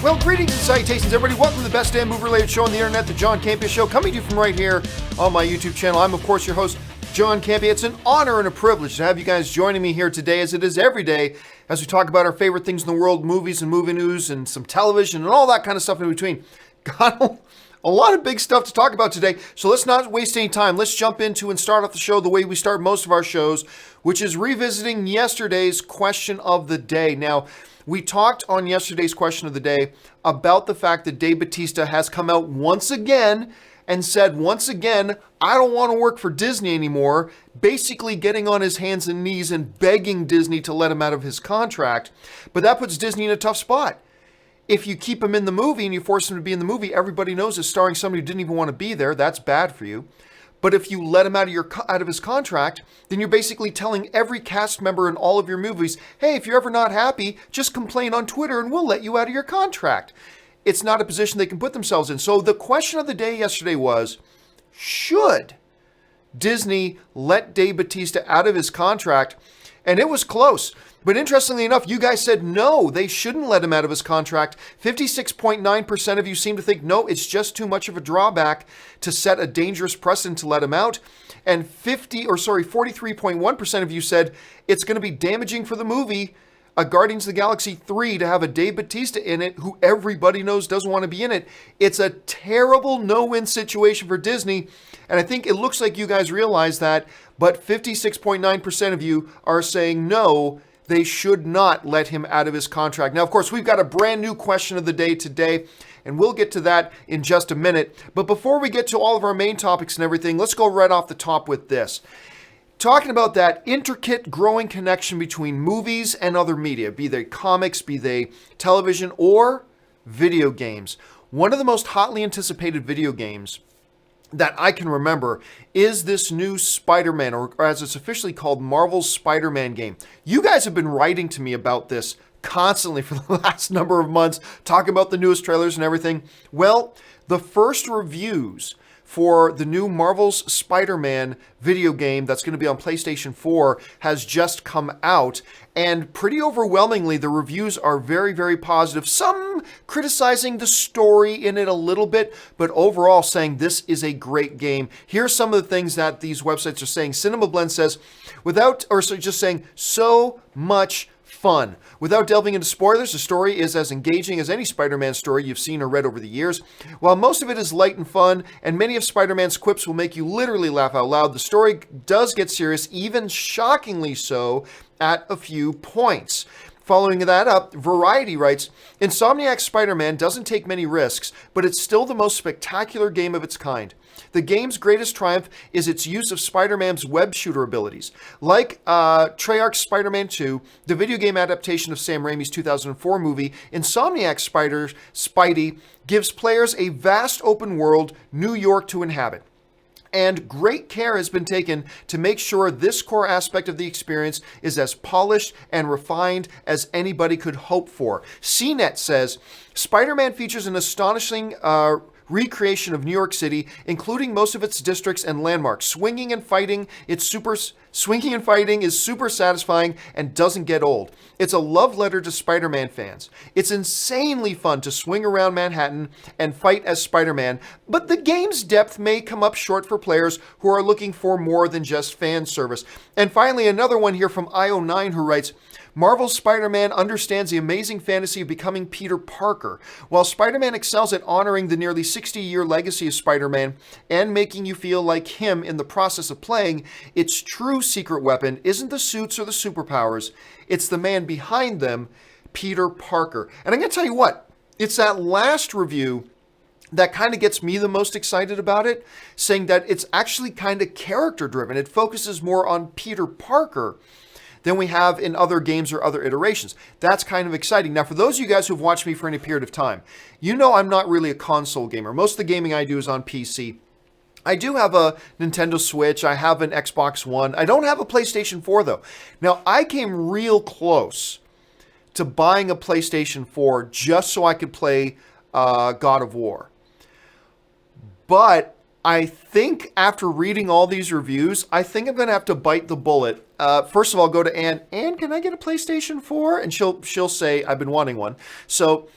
Well, greetings and salutations, everybody. Welcome to the best damn movie-related show on the internet, the John Campea Show, coming to you from right here on my YouTube channel. I'm, of course, your host, John Campea. It's an honor and a privilege to have you guys joining me here today, as it is every day, as we talk about our favorite things in the world, movies and movie news and some television and all that kind of stuff in between. Got a lot of big stuff to talk about today, so let's not waste any time. Let's jump into and start off the show the way we start most of our shows, which is revisiting yesterday's question of the day. Now, we talked on yesterday's question of the day about the fact that Dave Bautista has come out once again and said, once again, I don't want to work for Disney anymore, basically getting on his hands and knees and begging Disney to let him out of his contract. But that puts Disney in a tough spot. If you keep him in the movie and you force him to be in the movie, everybody knows it's starring somebody who didn't even want to be there. That's bad for you. But if you let him out of his contract, then you're basically telling every cast member in all of your movies, hey, if you're ever not happy, just complain on Twitter and we'll let you out of your contract. It's not a position they can put themselves in. So the question of the day yesterday was, should Disney let Dave Bautista out of his contract? And it was close. But interestingly enough, you guys said no, they shouldn't let him out of his contract. 56.9% of you seem to think, no, it's just too much of a drawback to set a dangerous precedent to let him out. And 43.1% of you said it's going to be damaging for the movie, Guardians of the Galaxy 3, to have a Dave Bautista in it, who everybody knows doesn't want to be in it. It's a terrible no-win situation for Disney, and I think it looks like you guys realize that, but 56.9% of you are saying no, they should not let him out of his contract. Now, of course, we've got a brand new question of the day today, and we'll get to that in just a minute. But before we get to all of our main topics and everything, let's go right off the top with this. Talking about that intricate, growing connection between movies and other media, be they comics, be they television, or video games. One of the most hotly anticipated video games that I can remember is this new Spider-Man, or as it's officially called, Marvel's Spider-Man game. You guys have been writing to me about this constantly for the last number of months, talking about the newest trailers and everything. Well, the first reviews for the new Marvel's Spider-Man video game that's going to be on PlayStation 4 has just come out, and pretty overwhelmingly the reviews are very, very positive. Some criticizing the story in it a little bit, but overall saying this is a great game. Here's some of the things that these websites are saying. Cinema Blend says, just saying, so much fun. Without delving into spoilers, the story is as engaging as any Spider-Man story you've seen or read over the years. While most of it is light and fun, and many of Spider-Man's quips will make you literally laugh out loud, the story does get serious, even shockingly so, at a few points. Following that up, Variety writes, Insomniac's Spider-Man doesn't take many risks, but it's still the most spectacular game of its kind. The game's greatest triumph is its use of Spider-Man's web shooter abilities. Like Treyarch's Spider-Man 2, the video game adaptation of Sam Raimi's 2004 movie, Insomniac's Spidey gives players a vast open world New York to inhabit. And great care has been taken to make sure this core aspect of the experience is as polished and refined as anybody could hope for. CNET says, Spider-Man features an astonishing recreation of New York City, including most of its districts and landmarks. Swinging and fighting is super satisfying and doesn't get old. It's a love letter to Spider-Man fans. It's insanely fun to swing around Manhattan and fight as Spider-Man, but the game's depth may come up short for players who are looking for more than just fan service. And finally, another one here from IO9 who writes, Marvel's Spider-Man understands the amazing fantasy of becoming Peter Parker. While Spider-Man excels at honoring the nearly 60-year legacy of Spider-Man and making you feel like him in the process of playing, its true secret weapon isn't the suits or the superpowers. It's the man behind them, Peter Parker. And I'm going to tell you what, it's that last review that kind of gets me the most excited about it, saying that it's actually kind of character-driven. It focuses more on Peter Parker than we have in other games or other iterations. That's kind of exciting. Now, for those of you guys who've watched me for any period of time, you know I'm not really a console gamer. Most of the gaming I do is on PC. I do have a Nintendo Switch. I have an Xbox One. I don't have a PlayStation 4, though. Now, I came real close to buying a PlayStation 4 just so I could play God of War. But I think after reading all these reviews, I think I'm going to have to bite the bullet. First of all, go to Ann. Ann, can I get a PlayStation 4? And she'll say, I've been wanting one. So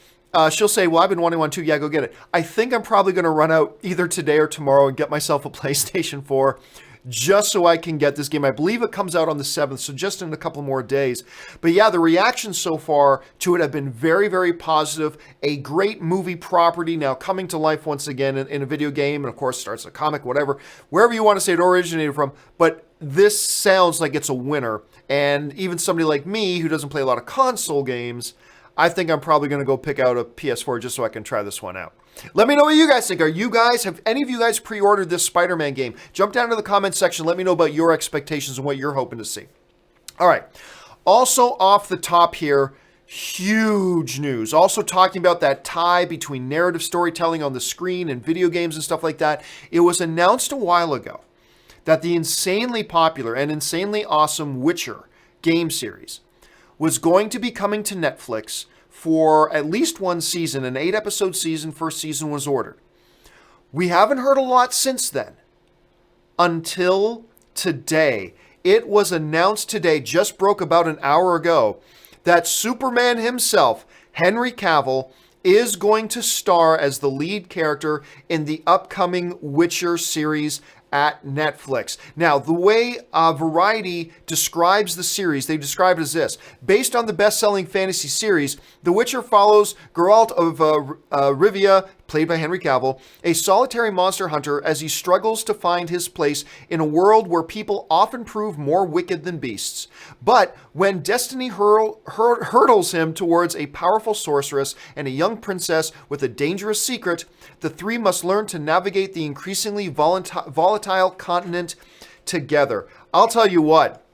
She'll say, well, I've been wanting one too. Yeah, go get it. I think I'm probably going to run out either today or tomorrow and get myself a PlayStation 4 just so I can get this game. I believe it comes out on the 7th, so just in a couple more days. But yeah, the reactions so far to it have been very, very positive. A great movie property now coming to life once again in a video game, and of course starts a comic, whatever, wherever you want to say it originated from. But this sounds like it's a winner. And even somebody like me who doesn't play a lot of console games, I think I'm probably going to go pick out a PS4 just so I can try this one out. Let me know what you guys think. Have any of you guys pre-ordered this Spider-Man game? Jump down to the comment section. Let me know about your expectations and what you're hoping to see. All right. Also off the top here, huge news. Also talking about that tie between narrative storytelling on the screen and video games and stuff like that. It was announced a while ago that the insanely popular and insanely awesome Witcher game series was going to be coming to Netflix for at least one season, an 8-episode season. First season was ordered. We haven't heard a lot since then. Until today. It was announced today, just broke about an hour ago, that Superman himself, Henry Cavill, is going to star as the lead character in the upcoming Witcher series at Netflix. Now, the way Variety describes the series, they describe it as this. Based on the best-selling fantasy series, The Witcher follows Geralt of Rivia, played by Henry Cavill, a solitary monster hunter as he struggles to find his place in a world where people often prove more wicked than beasts. But when destiny hurdles him towards a powerful sorceress and a young princess with a dangerous secret, the three must learn to navigate the increasingly volatile continent together. I'll tell you what,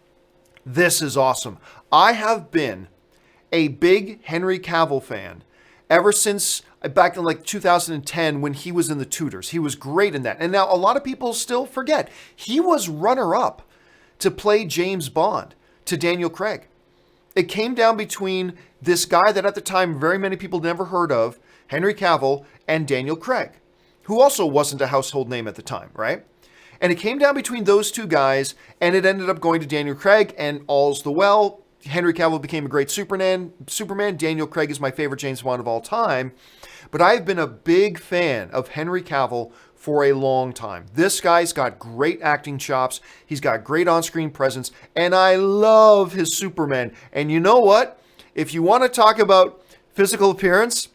this is awesome. I have been a big Henry Cavill fan ever since back in like 2010 when he was in The Tudors. He was great in that. And now a lot of people still forget. He was runner-up to play James Bond to Daniel Craig. It came down between this guy that at the time very many people never heard of, Henry Cavill, and Daniel Craig, who also wasn't a household name at the time, right? And it came down between those two guys, and it ended up going to Daniel Craig, and all's the well. Henry Cavill became a great Superman. Daniel Craig is my favorite James Bond of all time. But I've been a big fan of Henry Cavill for a long time. This guy's got great acting chops. He's got great on-screen presence. And I love his Superman. And you know what? If you want to talk about physical appearance,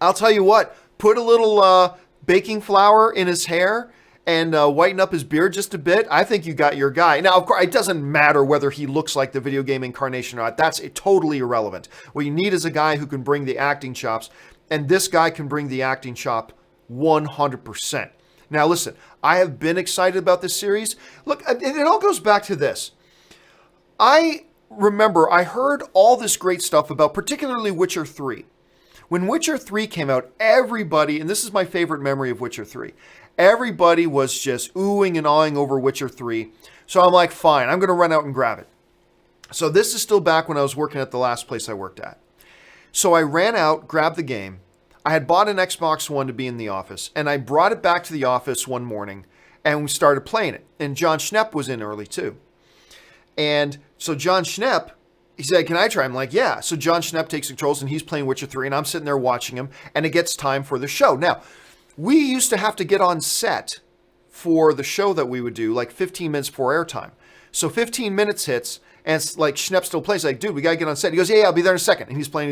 I'll tell you what. Put a little baking flour in his hair and whiten up his beard just a bit. I think you got your guy. Now, of course, it doesn't matter whether he looks like the video game incarnation or not. That's totally irrelevant. What you need is a guy who can bring the acting chops. And this guy can bring the acting chop 100%. Now, listen, I have been excited about this series. Look, it all goes back to this. I remember I heard all this great stuff about particularly Witcher 3. When Witcher 3 came out, everybody, and this is my favorite memory of Witcher 3, everybody was just oohing and awing over Witcher 3. So I'm like, fine, I'm going to run out and grab it. So this is still back when I was working at the last place I worked at. So I ran out, grabbed the game. I had bought an Xbox One to be in the office, and I brought it back to the office one morning, and we started playing it. And John Schnepp was in early too. And so John Schnepp, he said, can I try? I'm like, yeah. So John Schnepp takes controls, and he's playing Witcher 3, and I'm sitting there watching him, and it gets time for the show. Now, we used to have to get on set for the show that we would do, like 15 minutes before airtime. So 15 minutes hits, and it's like Schnepp still plays. Like, dude, we got to get on set. He goes, yeah, I'll be there in a second. And he's playing.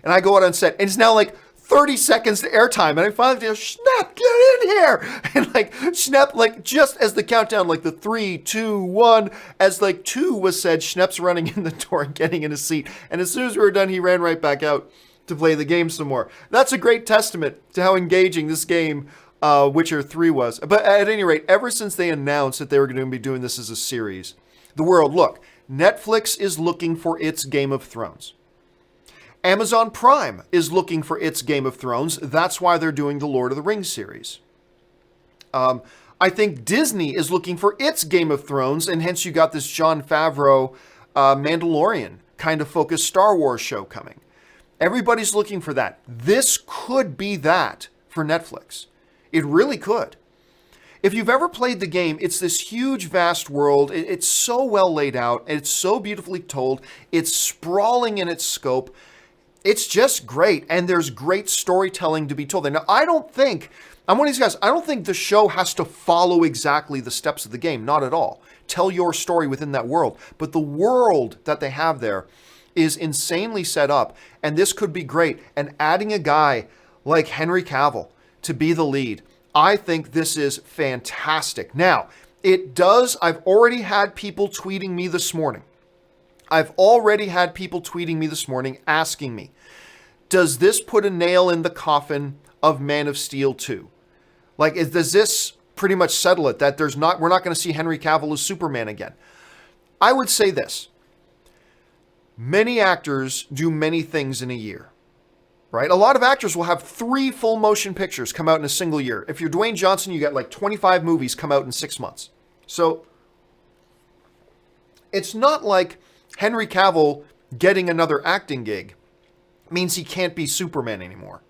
And I go out on set, and it's now like 30 seconds to airtime. And I finally go, Schnepp, get in here. And like Schnepp, like just as the countdown, like the 3, 2, 1, as like 2 was said, Schnepp's running in the door and getting in his seat. And as soon as we were done, he ran right back out to play the game some more. That's a great testament to how engaging this game Witcher 3 was. But at any rate, ever since they announced that they were going to be doing this as a series, the world, look, Netflix is looking for its Game of Thrones. Amazon Prime is looking for its Game of Thrones. That's why they're doing the Lord of the Rings series. I think Disney is looking for its Game of Thrones, and hence you got this Jon Favreau Mandalorian kind of focused Star Wars show coming. Everybody's looking for that. This could be that for Netflix. It really could. If you've ever played the game, it's this huge, vast world. It's so well laid out. It's so beautifully told. It's sprawling in its scope. It's just great, and there's great storytelling to be told. And now, I'm one of these guys, I don't think the show has to follow exactly the steps of the game, not at all. Tell your story within that world. But the world that they have there is insanely set up, and this could be great. And adding a guy like Henry Cavill to be the lead, I think this is fantastic. Now, I've already had people tweeting me this morning. Asking me, does this put a nail in the coffin of Man of Steel 2? Like, does this pretty much settle it that we're not going to see Henry Cavill as Superman again? I would say this. Many actors do many things in a year, right? A lot of actors will have 3 full motion pictures come out in a single year. If you're Dwayne Johnson, you got like 25 movies come out in 6 months. So it's not like Henry Cavill getting another acting gig means he can't be Superman anymore.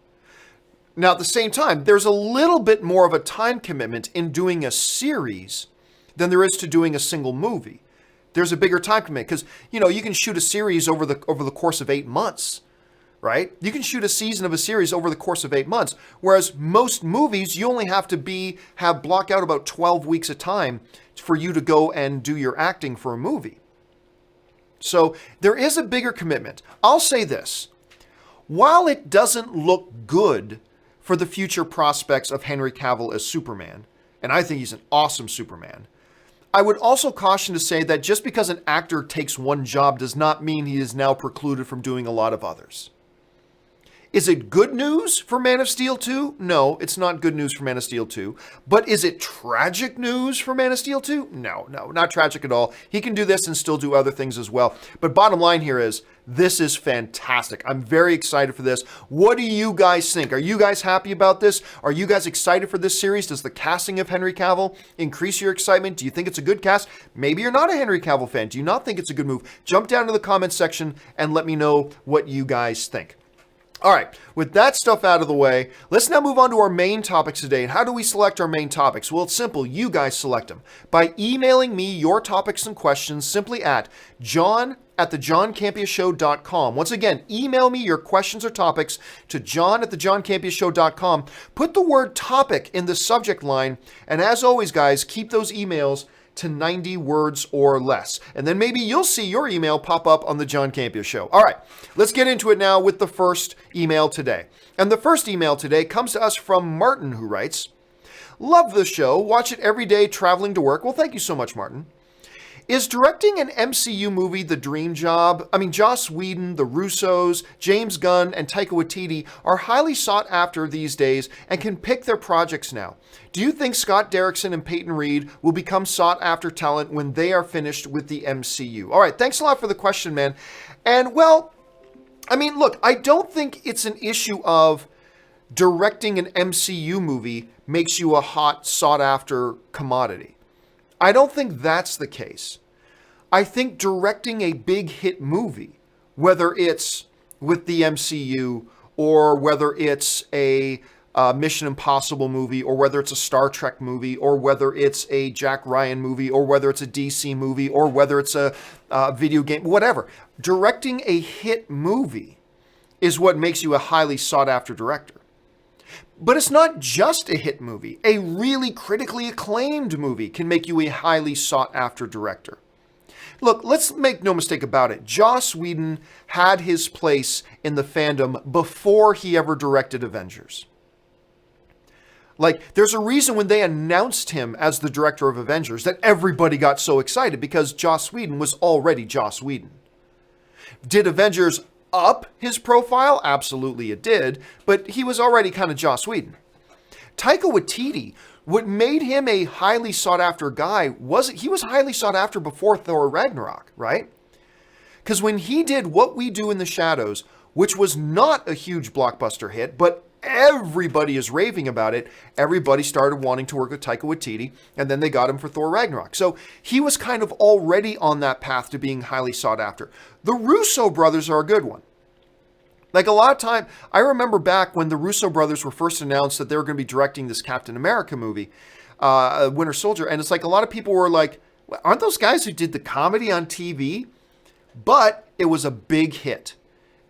Now, at the same time, there's a little bit more of a time commitment in doing a series than there is to doing a single movie. There's a bigger time commitment because, you can shoot a series over the course of 8 months, right? You can shoot a season of a series over the course of 8 months, whereas most movies, you only have to block out about 12 weeks of time for you to go and do your acting for a movie. So there is a bigger commitment. I'll say this. While it doesn't look good for the future prospects of Henry Cavill as Superman, and I think he's an awesome Superman, I would also caution to say that just because an actor takes one job does not mean he is now precluded from doing a lot of others. Is it good news for Man of Steel 2? No, it's not good news for Man of Steel 2. But is it tragic news for Man of Steel 2? No, not tragic at all. He can do this and still do other things as well. But bottom line here is, this is fantastic. I'm very excited for this. What do you guys think? Are you guys happy about this? Are you guys excited for this series? Does the casting of Henry Cavill increase your excitement? Do you think it's a good cast? Maybe you're not a Henry Cavill fan. Do you not think it's a good move? Jump down to the comments section and let me know what you guys think. All right, with that stuff out of the way, let's now move on to our main topics today. And how do we select our main topics? Well, it's simple. You guys select them by emailing me your topics and questions simply at john@thejohncampeashow.com. Once again, email me your questions or topics to john@thejohncampeashow.com. Put the word topic in the subject line. And as always, guys, keep those emails to 90 words or less. And then maybe you'll see your email pop up on the John Campea Show. All right, let's get into it now with the first email today. And the first email today comes to us from Martin, who writes, "Love the show. Watch it every day traveling to work." Well, thank you so much, Martin. "Is directing an MCU movie the dream job? I mean, Joss Whedon, the Russos, James Gunn, and Taika Waititi are highly sought after these days and can pick their projects now. Do you think Scott Derrickson and Peyton Reed will become sought after talent when they are finished with the MCU?" All right, thanks a lot for the question, man. And well, I mean, look, I don't think it's an issue of directing an MCU movie makes you a hot, sought after commodity. I don't think that's the case. I think directing a big hit movie, whether it's with the MCU or whether it's a Mission Impossible movie or whether it's a Star Trek movie or whether it's a Jack Ryan movie or whether it's a DC movie or whether it's a video game, whatever. Directing a hit movie is what makes you a highly sought after director. But it's not just a hit movie. A really critically acclaimed movie can make you a highly sought after director. Look, let's make no mistake about it. Joss Whedon had his place in the fandom before he ever directed Avengers. Like, there's a reason when they announced him as the director of Avengers that everybody got so excited because Joss Whedon was already Joss Whedon. Did Avengers up his profile? Absolutely it did, but he was already kind of Joss Whedon. Taika Waititi, what made him a highly sought after guy he was highly sought after before Thor Ragnarok, right? Because when he did What We Do in the Shadows, which was not a huge blockbuster hit, but everybody is raving about it, everybody started wanting to work with Taika Waititi, and then they got him for Thor Ragnarok. So he was kind of already on that path to being highly sought after. The Russo brothers are a good one. Like a lot of time, I remember back when the Russo brothers were first announced that they were going to be directing this Captain America movie, Winter Soldier, and it's like a lot of people were like, aren't those guys who did the comedy on TV? But it was a big hit.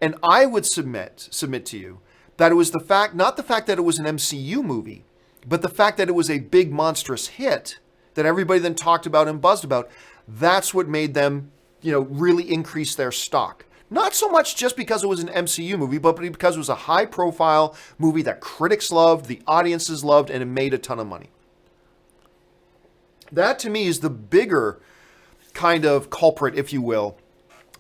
And I would submit to you that it was the fact, not the fact that it was an MCU movie, but the fact that it was a big monstrous hit that everybody then talked about and buzzed about. That's what made them, really increase their stock. Not so much just because it was an MCU movie, but because it was a high-profile movie that critics loved, the audiences loved, and it made a ton of money. That, to me, is the bigger kind of culprit, if you will,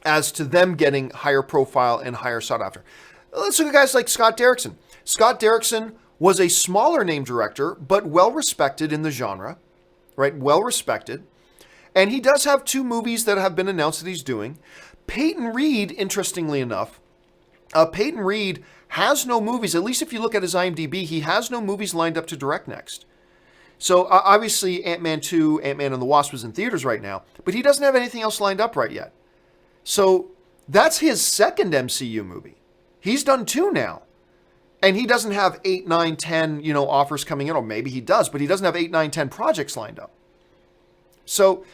as to them getting higher profile and higher sought after. Let's look at guys like Scott Derrickson. Scott Derrickson was a smaller name director, but well-respected in the genre, right? Well-respected. And he does have 2 movies that have been announced that he's doing. Peyton Reed, interestingly enough, Peyton Reed has no movies, at least if you look at his IMDb, he has no movies lined up to direct next. So obviously Ant-Man 2, Ant-Man and the Wasp is in theaters right now, but he doesn't have anything else lined up right yet. So that's his second MCU movie. He's done 2 now. And he doesn't have 8, 9, 10, offers coming in, or maybe he does, but he doesn't have 8, 9, 10 projects lined up. So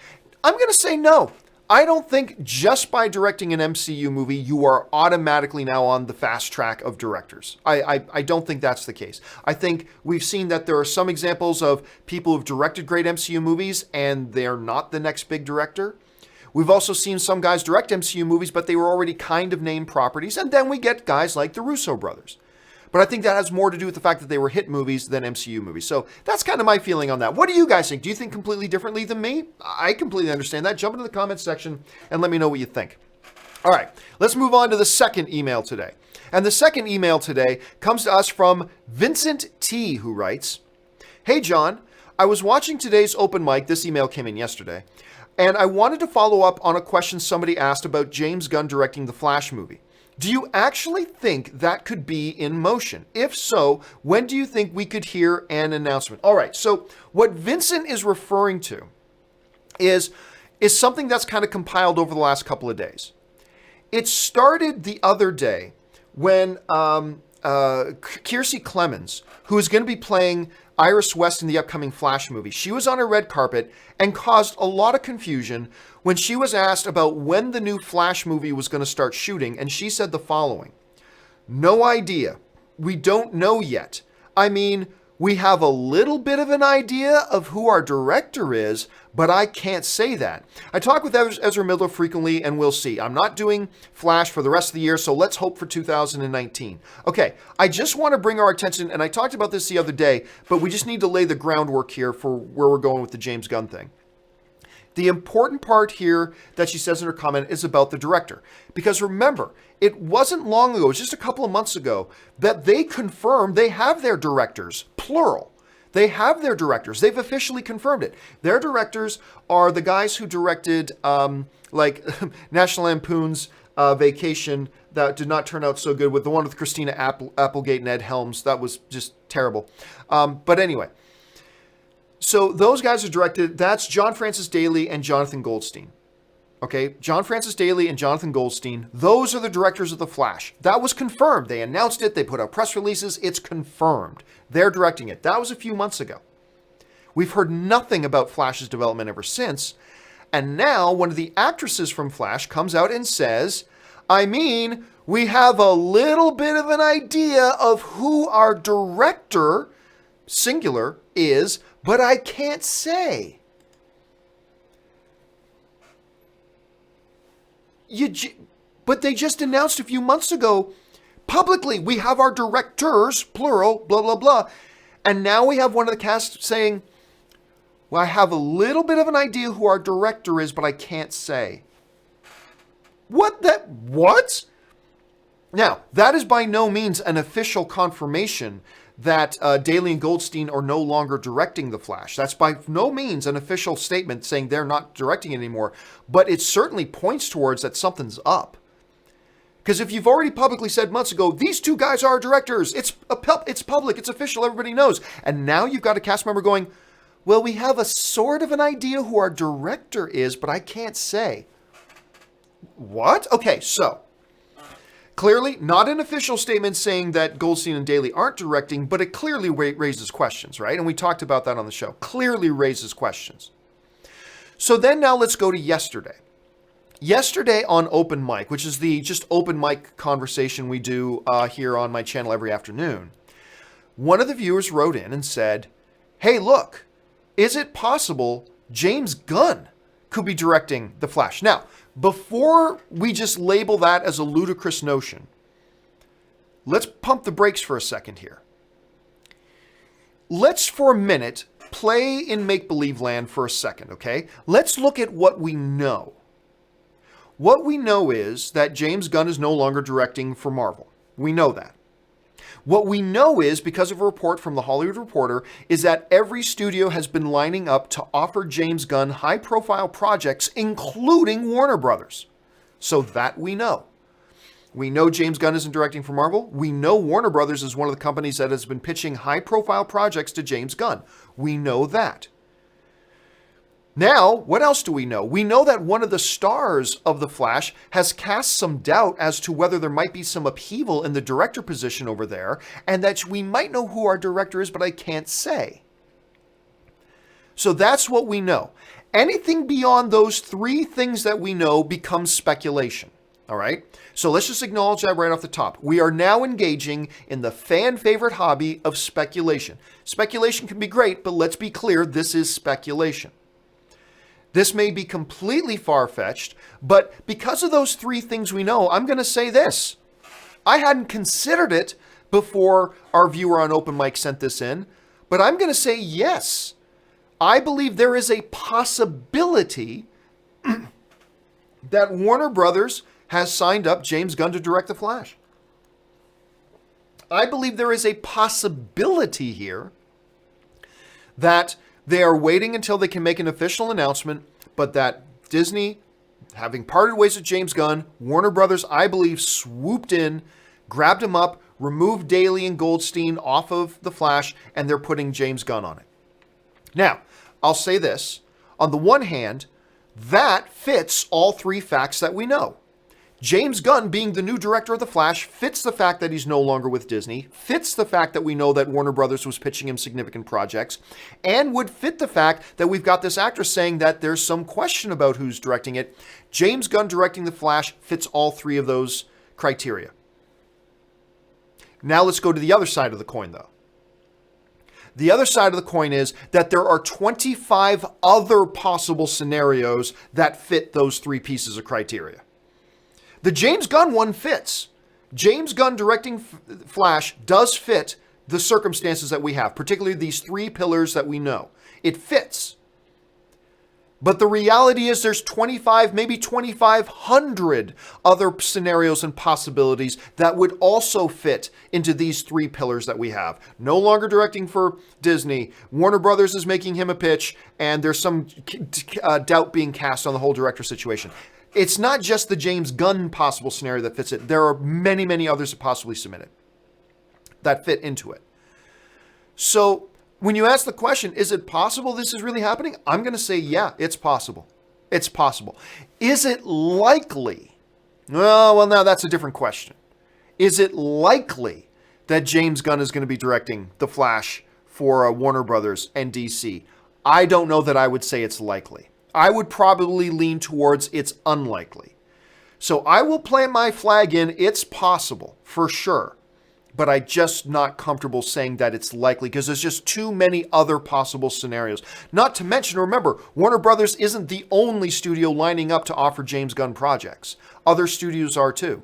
I'm going to say no. I don't think just by directing an MCU movie, you are automatically now on the fast track of directors. I don't think that's the case. I think we've seen that there are some examples of people who've directed great MCU movies and they're not the next big director. We've also seen some guys direct MCU movies, but they were already kind of named properties. And then we get guys like the Russo brothers. But I think that has more to do with the fact that they were hit movies than MCU movies. So that's kind of my feeling on that. What do you guys think? Do you think completely differently than me? I completely understand that. Jump into the comments section and let me know what you think. All right, let's move on to the second email today. And the second email today comes to us from Vincent T, who writes, "Hey, John, I was watching today's open mic." This email came in yesterday. "And I wanted to follow up on a question somebody asked about James Gunn directing the Flash movie. Do you actually think that could be in motion? If so, when do you think we could hear an announcement?" All right, so what Vincent is referring to is something that's kind of compiled over the last couple of days. It started the other day when Kiersey Clemons, who is going to be playing Iris West in the upcoming Flash movie, she was on a red carpet and caused a lot of confusion when she was asked about when the new Flash movie was going to start shooting, and she said the following: "No idea. We don't know yet. I mean, we have a little bit of an idea of who our director is, but I can't say that. I talk with Ezra Miller frequently, and we'll see. I'm not doing Flash for the rest of the year, so let's hope for 2019. Okay, I just want to bring our attention, and I talked about this the other day, but we just need to lay the groundwork here for where we're going with the James Gunn thing. The important part here that she says in her comment is about the director. Because remember, it wasn't long ago, it was just a couple of months ago, that they confirmed they have their directors, plural. They have their directors. They've officially confirmed it. Their directors are the guys who directed National Lampoon's Vacation, that did not turn out so good, with the one with Christina Applegate and Ed Helms. That was just terrible. But anyway. So those guys are directed. That's John Francis Daley and Jonathan Goldstein. Okay, John Francis Daley and Jonathan Goldstein. Those are the directors of The Flash. That was confirmed. They announced it. They put out press releases. It's confirmed. They're directing it. That was a few months ago. We've heard nothing about Flash's development ever since. And now one of the actresses from Flash comes out and says, "I mean, we have a little bit of an idea of who our director, singular, is, but I can't say." But they just announced a few months ago publicly, we have our directors, plural, blah, blah, blah. And now we have one of the cast saying, "Well, I have a little bit of an idea who our director is, but I can't say." What? Now, that is by no means an official confirmation that Daley and Goldstein are no longer directing The Flash. That's by no means an official statement saying they're not directing it anymore, but it certainly points towards that something's up. Because if you've already publicly said months ago, these two guys are our directors, it's public, it's official, everybody knows, and now you've got a cast member going, "Well, we have a sort of an idea who our director is, but I can't say." What? Okay, so clearly, not an official statement saying that Goldstein and Daley aren't directing, but it clearly raises questions, right? And we talked about that on the show. Clearly raises questions. So then now let's go to yesterday. Yesterday on Open Mic, which is the just open mic conversation we do here on my channel every afternoon, one of the viewers wrote in and said, hey, look, is it possible James Gunn could be directing The Flash? Now, before we just label that as a ludicrous notion, let's pump the brakes for a second here. Let's, for a minute, play in make-believe land for a second, okay? Let's look at what we know. What we know is that James Gunn is no longer directing for Marvel. We know that. What we know is, because of a report from The Hollywood Reporter, is that every studio has been lining up to offer James Gunn high-profile projects, including Warner Brothers. So that we know. We know James Gunn isn't directing for Marvel. We know Warner Brothers is one of the companies that has been pitching high-profile projects to James Gunn. We know that. Now, what else do we know? We know that one of the stars of The Flash has cast some doubt as to whether there might be some upheaval in the director position over there, and that we might know who our director is, but I can't say. So that's what we know. Anything beyond those three things that we know becomes speculation. All right? So let's just acknowledge that right off the top. We are now engaging in the fan favorite hobby of speculation. Speculation can be great, but let's be clear, this is speculation. This may be completely far-fetched, but because of those three things we know, I'm going to say this. I hadn't considered it before our viewer on Open Mic sent this in, but I'm going to say yes. I believe there is a possibility that Warner Brothers has signed up James Gunn to direct The Flash. I believe there is a possibility here that they are waiting until they can make an official announcement, but that Disney, having parted ways with James Gunn, Warner Brothers, I believe, swooped in, grabbed him up, removed Daly and Goldstein off of The Flash, and they're putting James Gunn on it. Now, I'll say this. On the one hand, that fits all three facts that we know. James Gunn, being the new director of The Flash, fits the fact that he's no longer with Disney, fits the fact that we know that Warner Brothers was pitching him significant projects, and would fit the fact that we've got this actress saying that there's some question about who's directing it. James Gunn directing The Flash fits all three of those criteria. Now let's go to the other side of the coin, though. The other side of the coin is that there are 25 other possible scenarios that fit those three pieces of criteria. The James Gunn one fits. James Gunn directing Flash does fit the circumstances that we have, particularly these three pillars that we know. It fits. But the reality is there's 25, maybe 2,500 other scenarios and possibilities that would also fit into these three pillars that we have. No longer directing for Disney. Warner Brothers is making him a pitch, and there's some doubt being cast on the whole director situation. It's not just the James Gunn possible scenario that fits it. There are many, many others that possibly submitted that fit into it. So when you ask the question, is it possible this is really happening? I'm going to say, yeah, it's possible. It's possible. Is it likely? Well, now that's a different question. Is it likely that James Gunn is going to be directing The Flash for Warner Brothers and DC? I don't know that I would say it's likely. I would probably lean towards it's unlikely. So I will plant my flag in it's possible, for sure. But I'm just not comfortable saying that it's likely because there's just too many other possible scenarios. Not to mention, remember, Warner Brothers isn't the only studio lining up to offer James Gunn projects. Other studios are too.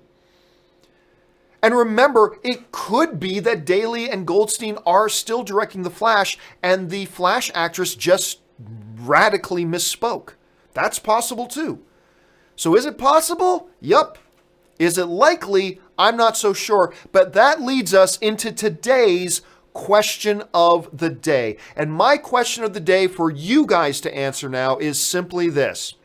And remember, it could be that Daly and Goldstein are still directing The Flash and the Flash actress just radically misspoke. That's possible too. So is it possible? Yup. Is it likely? I'm not so sure. But that leads us into today's question of the day. And my question of the day for you guys to answer now is simply this.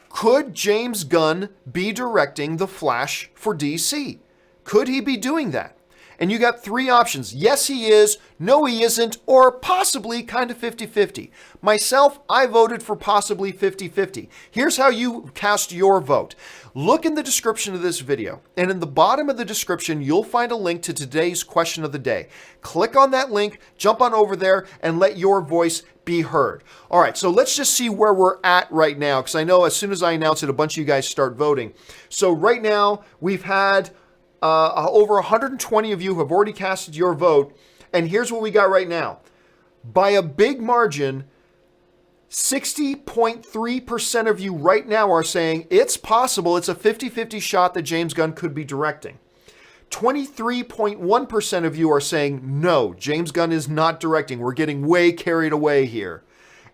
Could James Gunn be directing The Flash for DC? Could he be doing that? And you got three options. Yes, he is. No, he isn't. Or possibly kind of 50-50. Myself, I voted for possibly 50-50. Here's how you cast your vote. Look in the description of this video. And in the bottom of the description, you'll find a link to today's question of the day. Click on that link, jump on over there, and let your voice be heard. All right, so let's just see where we're at right now, because I know as soon as I announce it, a bunch of you guys start voting. So right now, we've had over 120 of you have already casted your vote, and here's what we got right now. By a big margin, 60.3% of you right now are saying it's possible, it's a 50-50 shot that James Gunn could be directing. 23.1% of you are saying, no, James Gunn is not directing. We're getting way carried away here.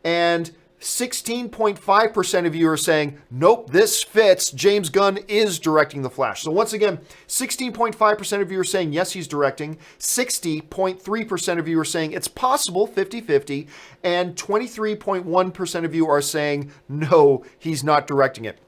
And 16.5% of you are saying, nope, this fits. James Gunn is directing The Flash. So once again, 16.5% of you are saying, yes, he's directing. 60.3% of you are saying it's possible, 50-50. And 23.1% of you are saying, no, he's not directing it.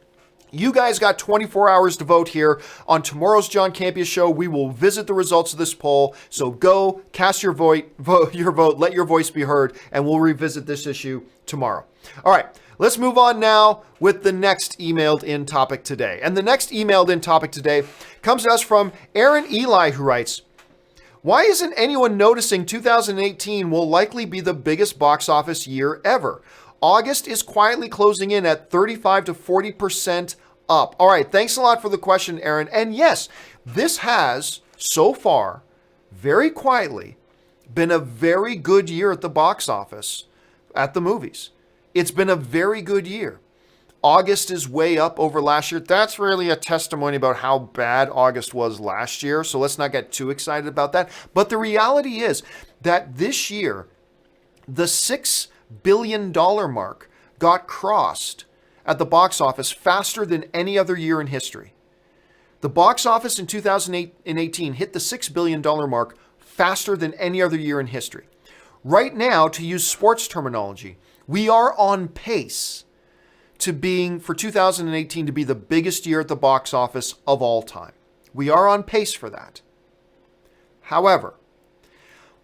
You guys got 24 hours to vote here. On tomorrow's John Campea show, we will visit the results of this poll. So go cast your vote, let your voice be heard, and we'll revisit this issue tomorrow. All right, let's move on now with the next emailed in topic today. And the next emailed in topic today comes to us from Aaron Eli, who writes, why isn't anyone noticing 2018 will likely be the biggest box office year ever? August is quietly closing in at 35 to 40% up. All right, thanks a lot for the question, Aaron. And yes, this has, so far, very quietly, been a very good year at the box office, at the movies. It's been a very good year. August is way up over last year. That's really a testimony about how bad August was last year, so let's not get too excited about that. But the reality is that this year, the $6 billion mark got crossed at the box office faster than any other year in history. The box office in 2018 hit the $6 billion mark faster than any other year in history. Right now, to use sports terminology, we are on pace for 2018 to be the biggest year at the box office of all time. We are on pace for that. However,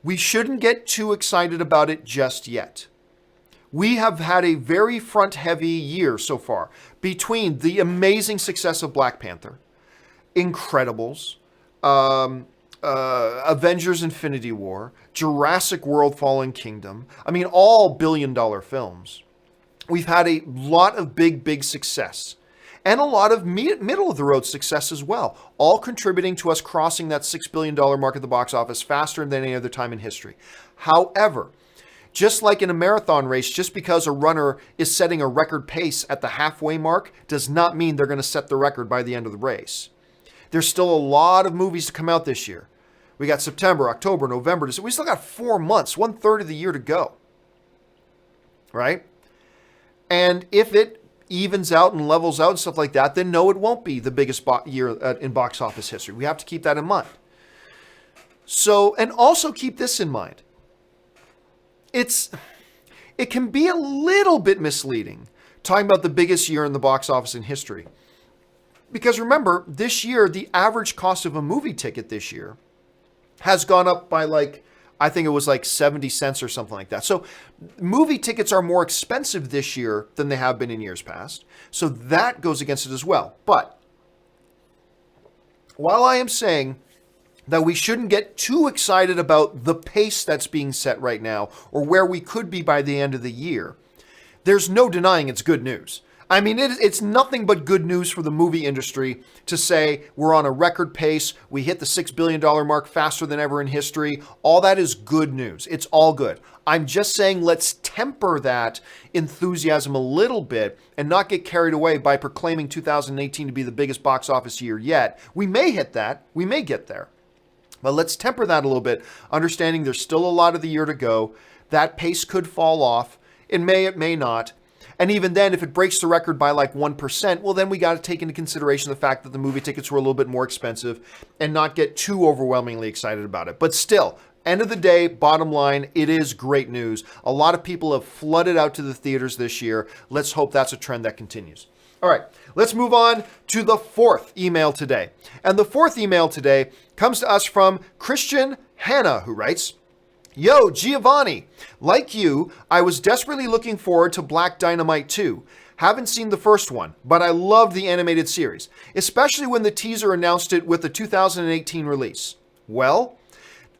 we shouldn't get too excited about it just yet. We have had a very front-heavy year so far between the amazing success of Black Panther, Incredibles, Avengers Infinity War, Jurassic World Fallen Kingdom. I mean, all billion-dollar films. We've had a lot of big success and a lot of middle-of-the-road success as well, all contributing to us crossing that $6 billion mark at the box office faster than any other time in history. However, just like in a marathon race, just because a runner is setting a record pace at the halfway mark does not mean they're going to set the record by the end of the race. There's still a lot of movies to come out this year. We got September, October, November, December. We still got 4 months, 1/3 of the year to go. Right? And if it evens out and levels out and stuff like that, then no, it won't be the biggest year in box office history. We have to keep that in mind. So, and also keep this in mind. It can be a little bit misleading talking about the biggest year in the box office in history. Because remember, this year, the average cost of a movie ticket this year has gone up by I think it was 70 cents or something like that. So movie tickets are more expensive this year than they have been in years past. So that goes against it as well. But while I am saying that we shouldn't get too excited about the pace that's being set right now or where we could be by the end of the year, there's no denying it's good news. I mean, it's nothing but good news for the movie industry to say we're on a record pace, we hit the $6 billion mark faster than ever in history. All that is good news. It's all good. I'm just saying let's temper that enthusiasm a little bit and not get carried away by proclaiming 2018 to be the biggest box office year yet. We may hit that. We may get there. But let's temper that a little bit, understanding there's still a lot of the year to go. That pace could fall off. It may not. And even then, if it breaks the record by 1%, well, then we got to take into consideration the fact that the movie tickets were a little bit more expensive and not get too overwhelmingly excited about it. But still, end of the day, bottom line, it is great news. A lot of people have flooded out to the theaters this year. Let's hope that's a trend that continues. All right, let's move on to the fourth email today. And the fourth email today comes to us from Christian Hannah, who writes, Yo, Giovanni, like you, I was desperately looking forward to Black Dynamite 2. Haven't seen the first one, but I loved the animated series, especially when the teaser announced it with the 2018 release. Well,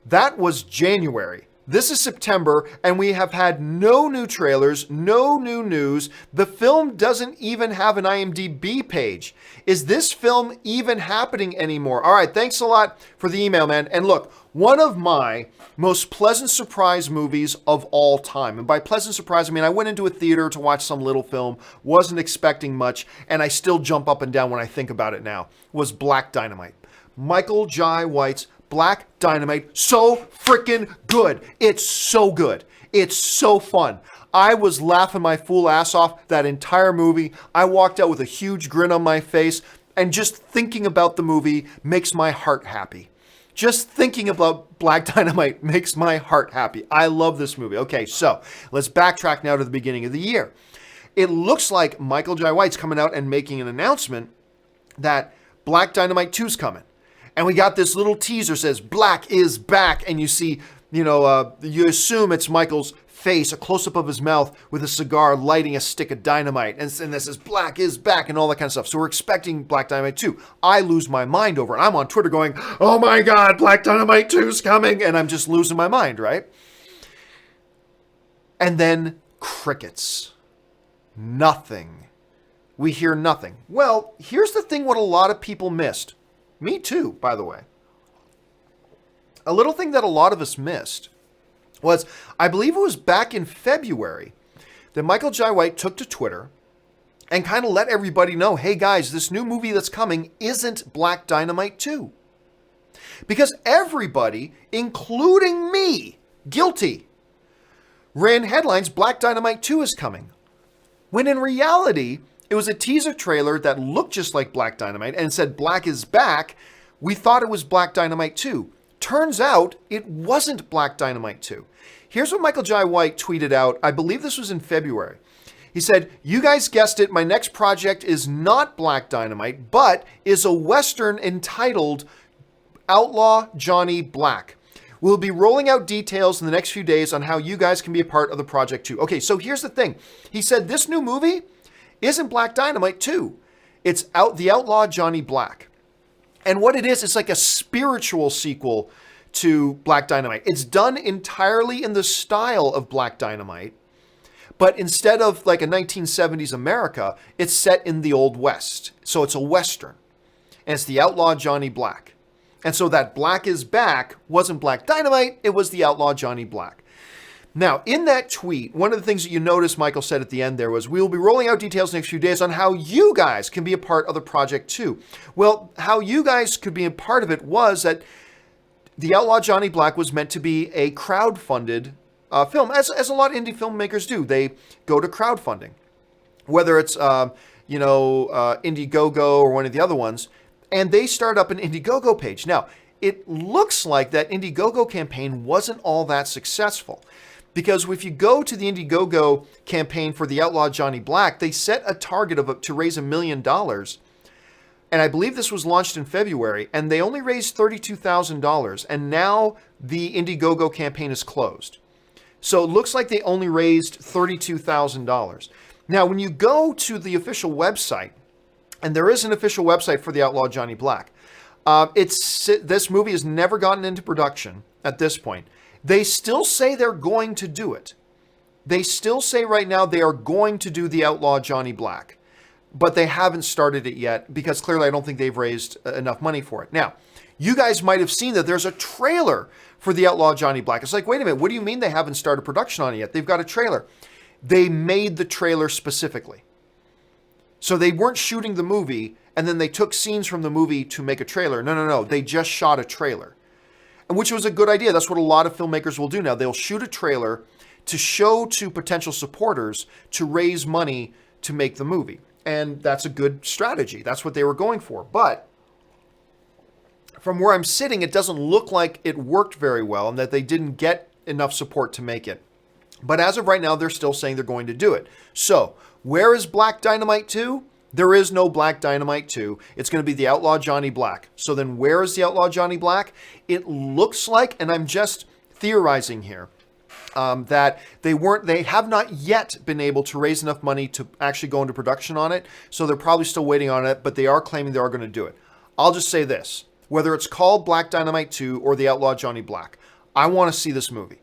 that was January. This is September, and we have had no new trailers, no new news. The film doesn't even have an IMDb page. Is this film even happening anymore? All right, thanks a lot for the email, man. And look, one of my most pleasant surprise movies of all time. And by pleasant surprise, I mean I went into a theater to watch some little film, wasn't expecting much, and I still jump up and down when I think about it now, was Black Dynamite. Michael Jai White's Black Dynamite, so freaking good. It's so good. It's so fun. I was laughing my fool ass off that entire movie. I walked out with a huge grin on my face, and just thinking about the movie makes my heart happy. Just thinking about Black Dynamite makes my heart happy. I love this movie. Okay, so let's backtrack now to the beginning of the year. It looks like Michael Jai White's coming out and making an announcement that Black Dynamite 2's coming. And we got this little teaser says, Black is back. And you see, you assume it's Michael's face, a close-up of his mouth with a cigar lighting a stick of dynamite. And this says, Black is back and all that kind of stuff. So we're expecting Black Dynamite 2. I lose my mind over it. I'm on Twitter going, oh my God, Black Dynamite 2's coming. And I'm just losing my mind, right? And then crickets. Nothing. We hear nothing. Well, here's the thing what a lot of people missed. Me too, by the way. A little thing that a lot of us missed was, I believe it was back in February, that Michael Jai White took to Twitter and kind of let everybody know, hey guys, this new movie that's coming isn't Black Dynamite 2. Because everybody, including me, guilty, ran headlines, Black Dynamite 2 is coming. When in reality, it was a teaser trailer that looked just like Black Dynamite and said Black is back. We thought it was Black Dynamite 2. Turns out it wasn't Black Dynamite 2. Here's what Michael Jai White tweeted out. I believe this was in February. He said, you guys guessed it. My next project is not Black Dynamite, but is a Western entitled Outlaw Johnny Black. We'll be rolling out details in the next few days on how you guys can be a part of the project too. Okay, so here's the thing. He said this new movie isn't Black Dynamite 2. It's The Outlaw Johnny Black. And what it is, it's like a spiritual sequel to Black Dynamite. It's done entirely in the style of Black Dynamite, but instead of like a 1970s America, it's set in the Old West. So it's a Western. And it's The Outlaw Johnny Black. And so that Black is back wasn't Black Dynamite, it was The Outlaw Johnny Black. Now, in that tweet, one of the things that you notice Michael said at the end there was, we will be rolling out details next few days on how you guys can be a part of the project too. Well, how you guys could be a part of it was that The Outlaw Johnny Black was meant to be a crowd-funded film, as a lot of indie filmmakers do. They go to crowdfunding, whether it's, Indiegogo or one of the other ones, and they start up an Indiegogo page. Now, it looks like that Indiegogo campaign wasn't all that successful. Because if you go to the Indiegogo campaign for The Outlaw Johnny Black, they set a target to raise $1 million. And I believe this was launched in February, and they only raised $32,000. And now the Indiegogo campaign is closed. So it looks like they only raised $32,000. Now, when you go to the official website, and there is an official website for The Outlaw Johnny Black, this movie has never gotten into production at this point. They still say they're going to do it. They still say right now they are going to do The Outlaw Johnny Black. But they haven't started it yet because clearly I don't think they've raised enough money for it. Now, you guys might have seen that there's a trailer for The Outlaw Johnny Black. It's like, wait a minute, what do you mean they haven't started production on it yet? They've got a trailer. They made the trailer specifically. So they weren't shooting the movie and then they took scenes from the movie to make a trailer. No. They just shot a trailer. Which was a good idea. That's what a lot of filmmakers will do now. They'll shoot a trailer to show to potential supporters to raise money to make the movie. And that's a good strategy. That's what they were going for. But from where I'm sitting, it doesn't look like it worked very well and that they didn't get enough support to make it. But as of right now, they're still saying they're going to do it. So, where is Black Dynamite 2? There is no Black Dynamite 2. It's going to be the Outlaw Johnny Black. So then where is the Outlaw Johnny Black? It looks like, and I'm just theorizing here, that they have not yet been able to raise enough money to actually go into production on it. So they're probably still waiting on it, but they are claiming they are going to do it. I'll just say this, whether it's called Black Dynamite 2 or the Outlaw Johnny Black, I want to see this movie.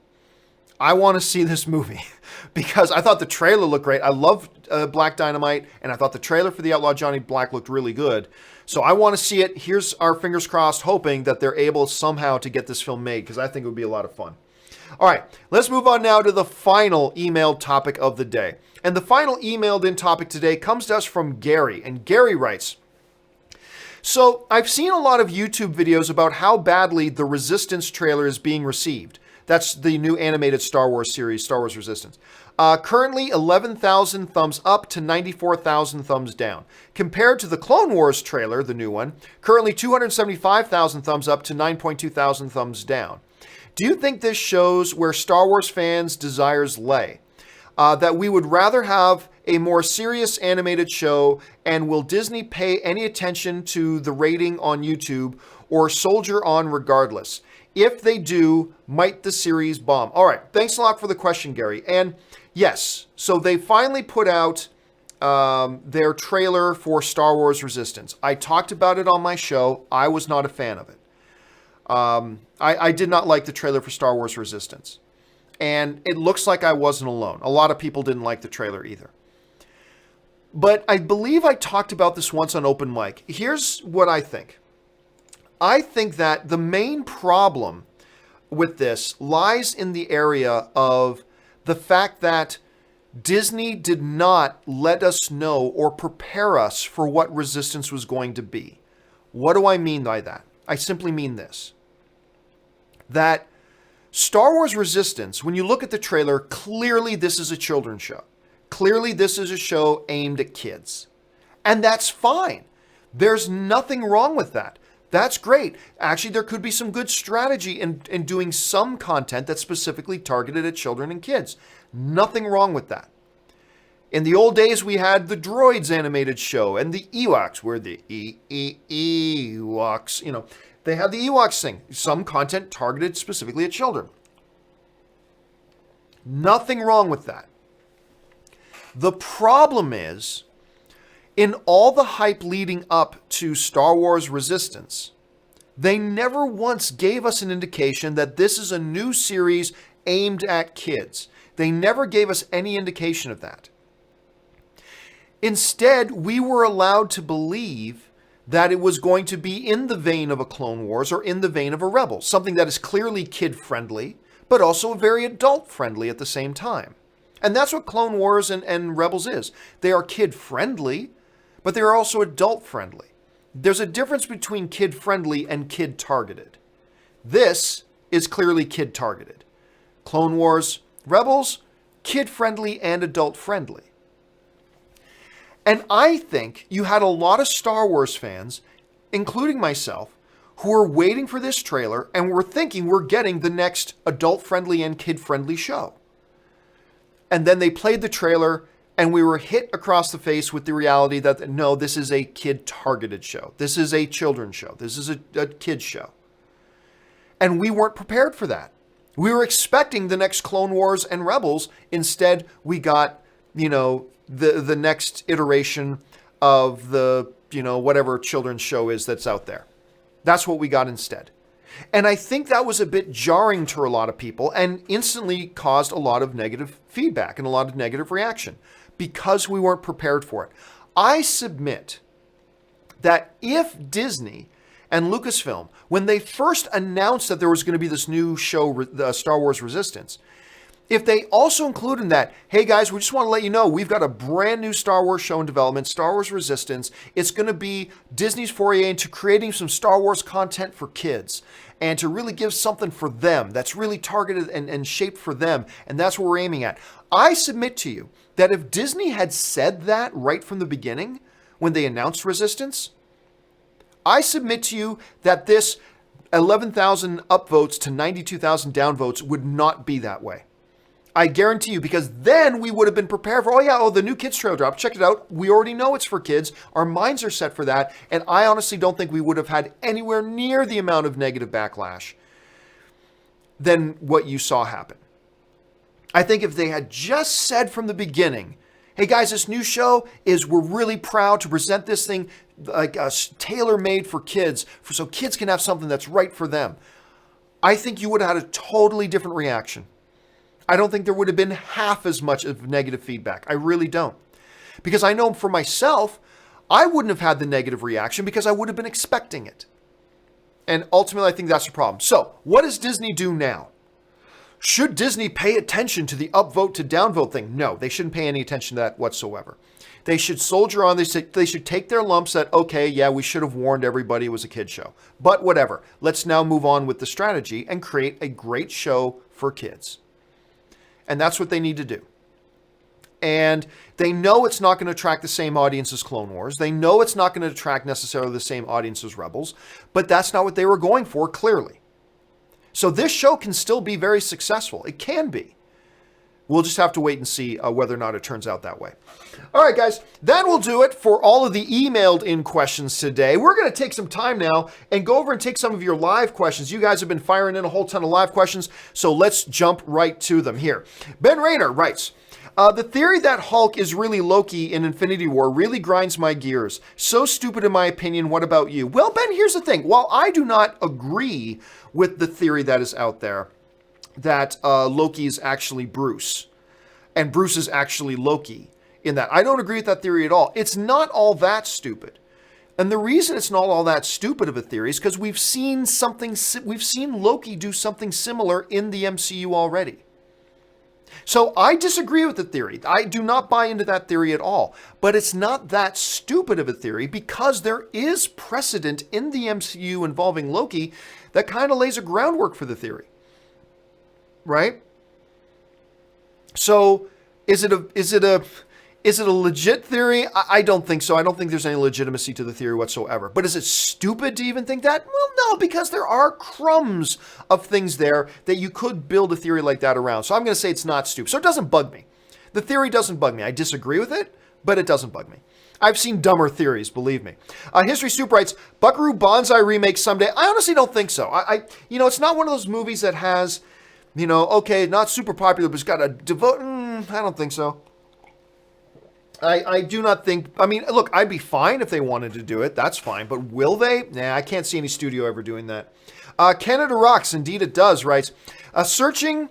I want to see this movie because I thought the trailer looked great. I love Black Dynamite, and I thought the trailer for the Outlaw Johnny Black looked really good. So I want to see it. Here's our fingers crossed, hoping that they're able somehow to get this film made, because I think it would be a lot of fun. All right, let's move on now to the final emailed topic of the day. And the final emailed in topic today comes to us from Gary. And Gary writes, so I've seen a lot of YouTube videos about how badly the Resistance trailer is being received. That's the new animated Star Wars series, Star Wars Resistance. Currently 11,000 thumbs up to 94,000 thumbs down. Compared to the Clone Wars trailer, the new one, currently 275,000 thumbs up to 9.2 thousand thumbs down. Do you think this shows where Star Wars fans' desires lay? That we would rather have a more serious animated show, and will Disney pay any attention to the rating on YouTube or soldier on regardless? If they do, might the series bomb? All right, thanks a lot for the question, Gary. And yes, so they finally put out their trailer for Star Wars Resistance. I talked about it on my show. I was not a fan of it. I did not like the trailer for Star Wars Resistance. And it looks like I wasn't alone. A lot of people didn't like the trailer either. But I believe I talked about this once on Open Mic. Here's what I think. I think that the main problem with this lies in the area of the fact that Disney did not let us know or prepare us for what Resistance was going to be. What do I mean by that? I simply mean this. That Star Wars Resistance, when you look at the trailer, clearly this is a children's show. Clearly this is a show aimed at kids. And that's fine. There's nothing wrong with that. That's great. Actually, there could be some good strategy in doing some content that's specifically targeted at children and kids. Nothing wrong with that. In the old days, we had the Droids animated show and the Ewoks, where the Ewoks, they had the Ewoks thing. Some content targeted specifically at children. Nothing wrong with that. The problem is, in all the hype leading up to Star Wars Resistance, they never once gave us an indication that this is a new series aimed at kids. They never gave us any indication of that. Instead, we were allowed to believe that it was going to be in the vein of a Clone Wars or in the vein of a Rebels, something that is clearly kid-friendly, but also very adult-friendly at the same time. And that's what Clone Wars and Rebels is. They are kid-friendly, but they are also adult-friendly. There's a difference between kid-friendly and kid-targeted. This is clearly kid-targeted. Clone Wars, Rebels, kid-friendly and adult-friendly. And I think you had a lot of Star Wars fans, including myself, who were waiting for this trailer and were thinking we're getting the next adult-friendly and kid-friendly show. And then they played the trailer, and we were hit across the face with the reality that, no, this is a kid-targeted show. This is a children's show. This is a kid's show. And we weren't prepared for that. We were expecting the next Clone Wars and Rebels. Instead, we got, the next iteration of the, whatever children's show is that's out there. That's what we got instead. And I think that was a bit jarring to a lot of people and instantly caused a lot of negative feedback and a lot of negative reaction because we weren't prepared for it. I submit that if Disney and Lucasfilm, when they first announced that there was going to be this new show, Star Wars Resistance, if they also include in that, hey guys, we just want to let you know, we've got a brand new Star Wars show in development, Star Wars Resistance. It's going to be Disney's foray into creating some Star Wars content for kids and to really give something for them that's really targeted and shaped for them. And that's what we're aiming at. I submit to you that if Disney had said that right from the beginning, when they announced Resistance, I submit to you that this 11,000 upvotes to 92,000 downvotes would not be that way. I guarantee you, because then we would have been prepared for, the new kids trailer dropped. Check it out. We already know it's for kids. Our minds are set for that. And I honestly don't think we would have had anywhere near the amount of negative backlash than what you saw happen. I think if they had just said from the beginning, hey guys, this new show we're really proud to present this thing like tailor-made for kids, so kids can have something that's right for them. I think you would have had a totally different reaction. I don't think there would have been half as much of negative feedback. I really don't. Because I know for myself, I wouldn't have had the negative reaction because I would have been expecting it. And ultimately, I think that's the problem. So, what does Disney do now? Should Disney pay attention to the upvote to downvote thing? No, they shouldn't pay any attention to that whatsoever. They should soldier on. They should take their lumps that, okay, yeah, we should have warned everybody it was a kid show. But whatever. Let's now move on with the strategy and create a great show for kids. And that's what they need to do. And they know it's not going to attract the same audience as Clone Wars. They know it's not going to attract necessarily the same audience as Rebels. But that's not what they were going for, clearly. So this show can still be very successful. It can be. We'll just have to wait and see whether or not it turns out that way. All right, guys, that will do it for all of the emailed in questions today. We're going to take some time now and go over and take some of your live questions. You guys have been firing in a whole ton of live questions, so let's jump right to them here. Ben Rayner writes, the theory that Hulk is really Loki in Infinity War really grinds my gears. So stupid in my opinion. What about you? Well, Ben, here's the thing. While I do not agree with the theory that is out there that Loki is actually Bruce and Bruce is actually Loki in that, I don't agree with that theory at all. It's not all that stupid. And the reason it's not all that stupid of a theory is because we've seen Loki do something similar in the MCU already. So I disagree with the theory. I do not buy into that theory at all. But it's not that stupid of a theory because there is precedent in the MCU involving Loki that kind of lays a groundwork for the theory. Right? So is it a legit theory? I don't think so. I don't think there's any legitimacy to the theory whatsoever. But is it stupid to even think that? Well, no, because there are crumbs of things there that you could build a theory like that around. So I'm going to say it's not stupid. So it doesn't bug me. The theory doesn't bug me. I disagree with it, but it doesn't bug me. I've seen dumber theories, believe me. History Soup writes, Buckaroo Banzai remake someday. I honestly don't think so. It's not one of those movies that has, okay, not super popular, but it's got a devote. I don't think so. I do not think, look, I'd be fine if they wanted to do it. That's fine. But will they? Nah, I can't see any studio ever doing that. Canada Rocks, indeed it does, writes, Searching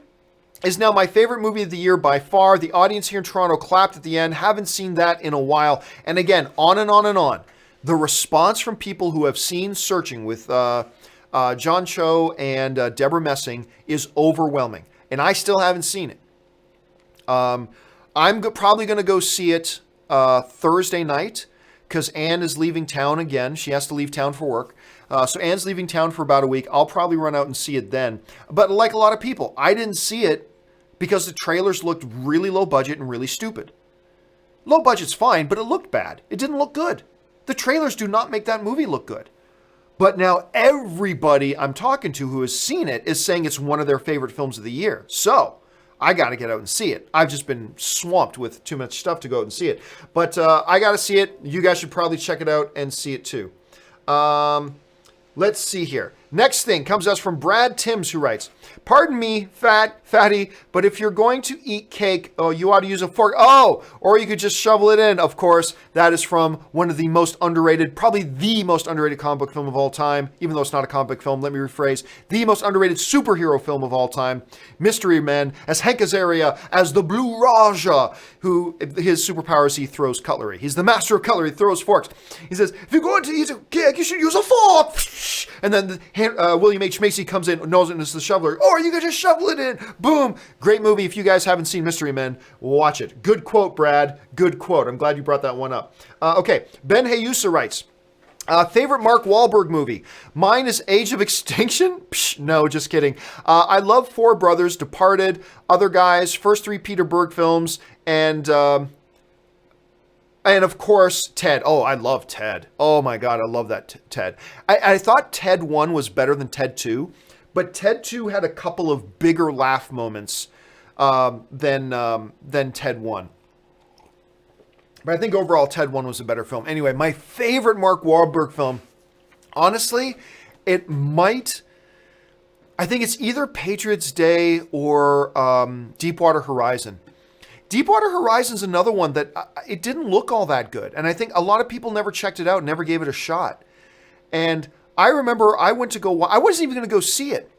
is now my favorite movie of the year by far. The audience here in Toronto clapped at the end. Haven't seen that in a while. And again, on and on and on. The response from people who have seen Searching with John Cho and Deborah Messing is overwhelming. And I still haven't seen it. I'm probably going to go see it Thursday night because Anne is leaving town again. She has to leave town for work. So Anne's leaving town for about a week. I'll probably run out and see it then. But like a lot of people, I didn't see it because the trailers looked really low budget and really stupid. Low budget's fine, but it looked bad. It didn't look good. The trailers do not make that movie look good. But now everybody I'm talking to who has seen it is saying it's one of their favorite films of the year. So I got to get out and see it. I've just been swamped with too much stuff to go out and see it. But I got to see it. You guys should probably check it out and see it too. Let's see here. Next thing comes to us from Brad Timms, who writes, pardon me, fatty, but if you're going to eat cake, you ought to use a fork. Or you could just shovel it in. Of course, that is from one of the most underrated, probably the most underrated comic book film of all time, even though it's not a comic book film, let me rephrase, the most underrated superhero film of all time, Mystery Men, as Hank Azaria, as the Blue Raja, who his superpower is he throws cutlery. He's the master of cutlery, throws forks. He says, if you're going to eat a cake, you should use a fork. And then William H. Macy comes in, knows it is the shoveler. Or you can just shovel it in. Boom. Great movie. If you guys haven't seen Mystery Men, watch it. Good quote, Brad. Good quote. I'm glad you brought that one up. Okay. Ben Hayusa writes, favorite Mark Wahlberg movie? Mine is Age of Extinction? Psh, no, just kidding. I love Four Brothers, Departed, Other Guys, first three Peter Berg films, and of course, Ted. Oh, I love Ted. Oh my God, I love that Ted. I thought Ted 1 was better than Ted 2, but Ted 2 had a couple of bigger laugh moments than Ted 1. But I think overall Ted 1 was a better film. Anyway, my favorite Mark Wahlberg film, honestly, I think it's either Patriots Day or Deepwater Horizon. Deepwater Horizon's another one that it didn't look all that good. And I think a lot of people never checked it out, never gave it a shot. And I remember I wasn't even going to go see it.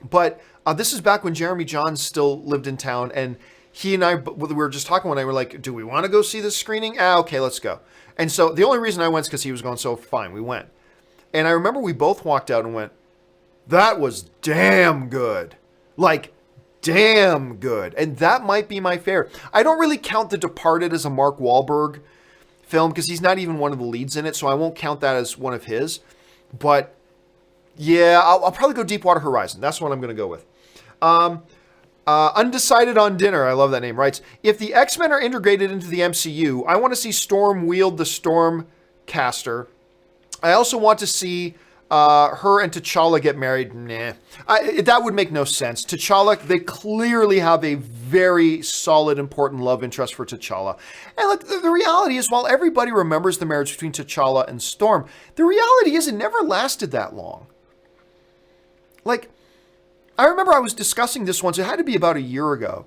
But this is back when Jeremy Johns still lived in town. And he and I, we were just talking one night, we're like, do we want to go see this screening? Okay, let's go. And so the only reason I went is because he was going, so fine, we went. And I remember we both walked out and went, that was damn good. Like, damn good. And that might be my favorite. I don't really count The Departed as a Mark Wahlberg film because he's not even one of the leads in it, so I won't count that as one of his. But yeah, I'll probably go Deepwater Horizon. That's what I'm going to go with. Undecided on Dinner, I love that name, writes, if the X-Men are integrated into the MCU, I want to see Storm wield the Stormcaster. I also want to see her and T'Challa get married. Nah. That would make no sense. T'Challa, they clearly have a very solid, important love interest for T'Challa. And look, the reality is, while everybody remembers the marriage between T'Challa and Storm, the reality is it never lasted that long. Like, I remember I was discussing this once, it had to be about a year ago,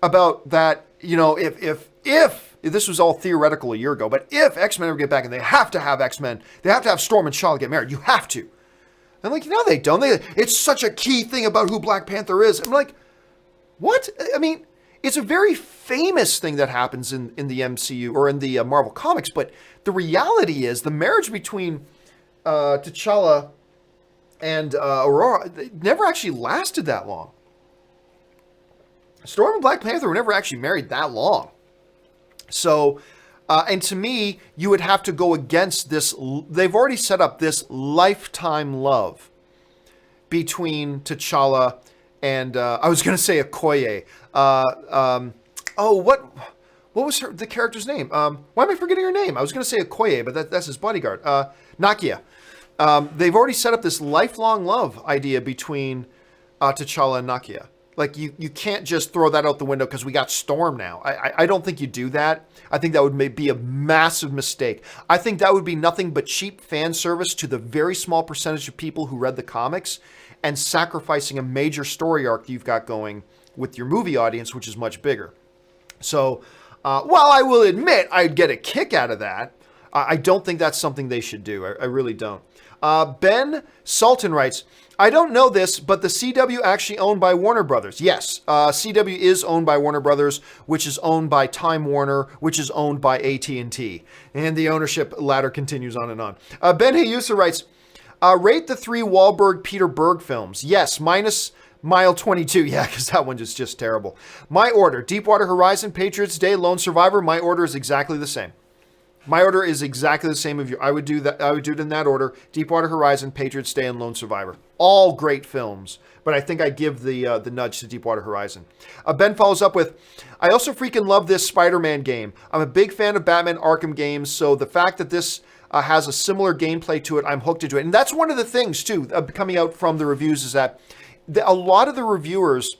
about that, you know, if this was all theoretical a year ago, but if X-Men ever get back and they have to have X-Men, they have to have Storm and T'Challa get married. You have to. I'm like, no, they don't. It's such a key thing about who Black Panther is. I'm like, what? I mean, it's a very famous thing that happens in the MCU or in the Marvel Comics, but the reality is the marriage between T'Challa and Aurora never actually lasted that long. Storm and Black Panther were never actually married that long. So, and to me, you would have to go against this. They've already set up this lifetime love between T'Challa and, I was going to say Okoye. What was the character's name? Why am I forgetting her name? I was going to say Okoye, but that's his bodyguard. Nakia. They've already set up this lifelong love idea between T'Challa and Nakia. Like, you can't just throw that out the window because we got Storm now. I don't think you do that. I think that would be a massive mistake. I think that would be nothing but cheap fan service to the very small percentage of people who read the comics and sacrificing a major story arc you've got going with your movie audience, which is much bigger. So, while I will admit I'd get a kick out of that, I don't think that's something they should do. I really don't. Ben Sultan writes, I don't know this, but the CW actually owned by Warner Brothers. Yes, CW is owned by Warner Brothers, which is owned by Time Warner, which is owned by AT&T. And the ownership ladder continues on and on. Ben Hayusa writes, rate the 3 Wahlberg Peter Berg films. Yes, minus Mile 22. Yeah, because that one is just terrible. My order, Deepwater Horizon, Patriots Day, Lone Survivor. My order is exactly the same. My order is exactly the same of you. I would do that. I would do it in that order: Deepwater Horizon, Patriots Day, and Lone Survivor. All great films, but I think I give the nudge to Deepwater Horizon. Ben follows up with, I also freaking love this Spider-Man game. I'm a big fan of Batman Arkham games, so the fact that this has a similar gameplay to it, I'm hooked into it. And that's one of the things too coming out from the reviews is that a lot of the reviewers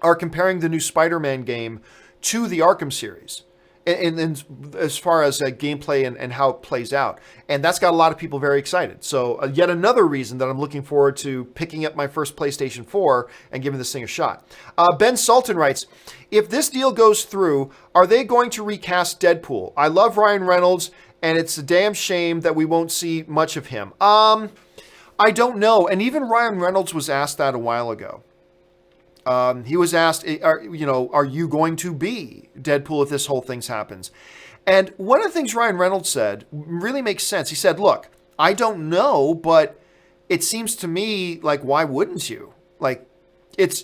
are comparing the new Spider-Man game to the Arkham series. And as far as gameplay and how it plays out. And that's got a lot of people very excited. So yet another reason that I'm looking forward to picking up my first PlayStation 4 and giving this thing a shot. Ben Sultan writes, if this deal goes through, are they going to recast Deadpool? I love Ryan Reynolds, and it's a damn shame that we won't see much of him. I don't know. And even Ryan Reynolds was asked that a while ago. He was asked, are you going to be Deadpool if this whole thing happens? And one of the things Ryan Reynolds said really makes sense. He said, look, I don't know, but it seems to me like, why wouldn't you? Like, this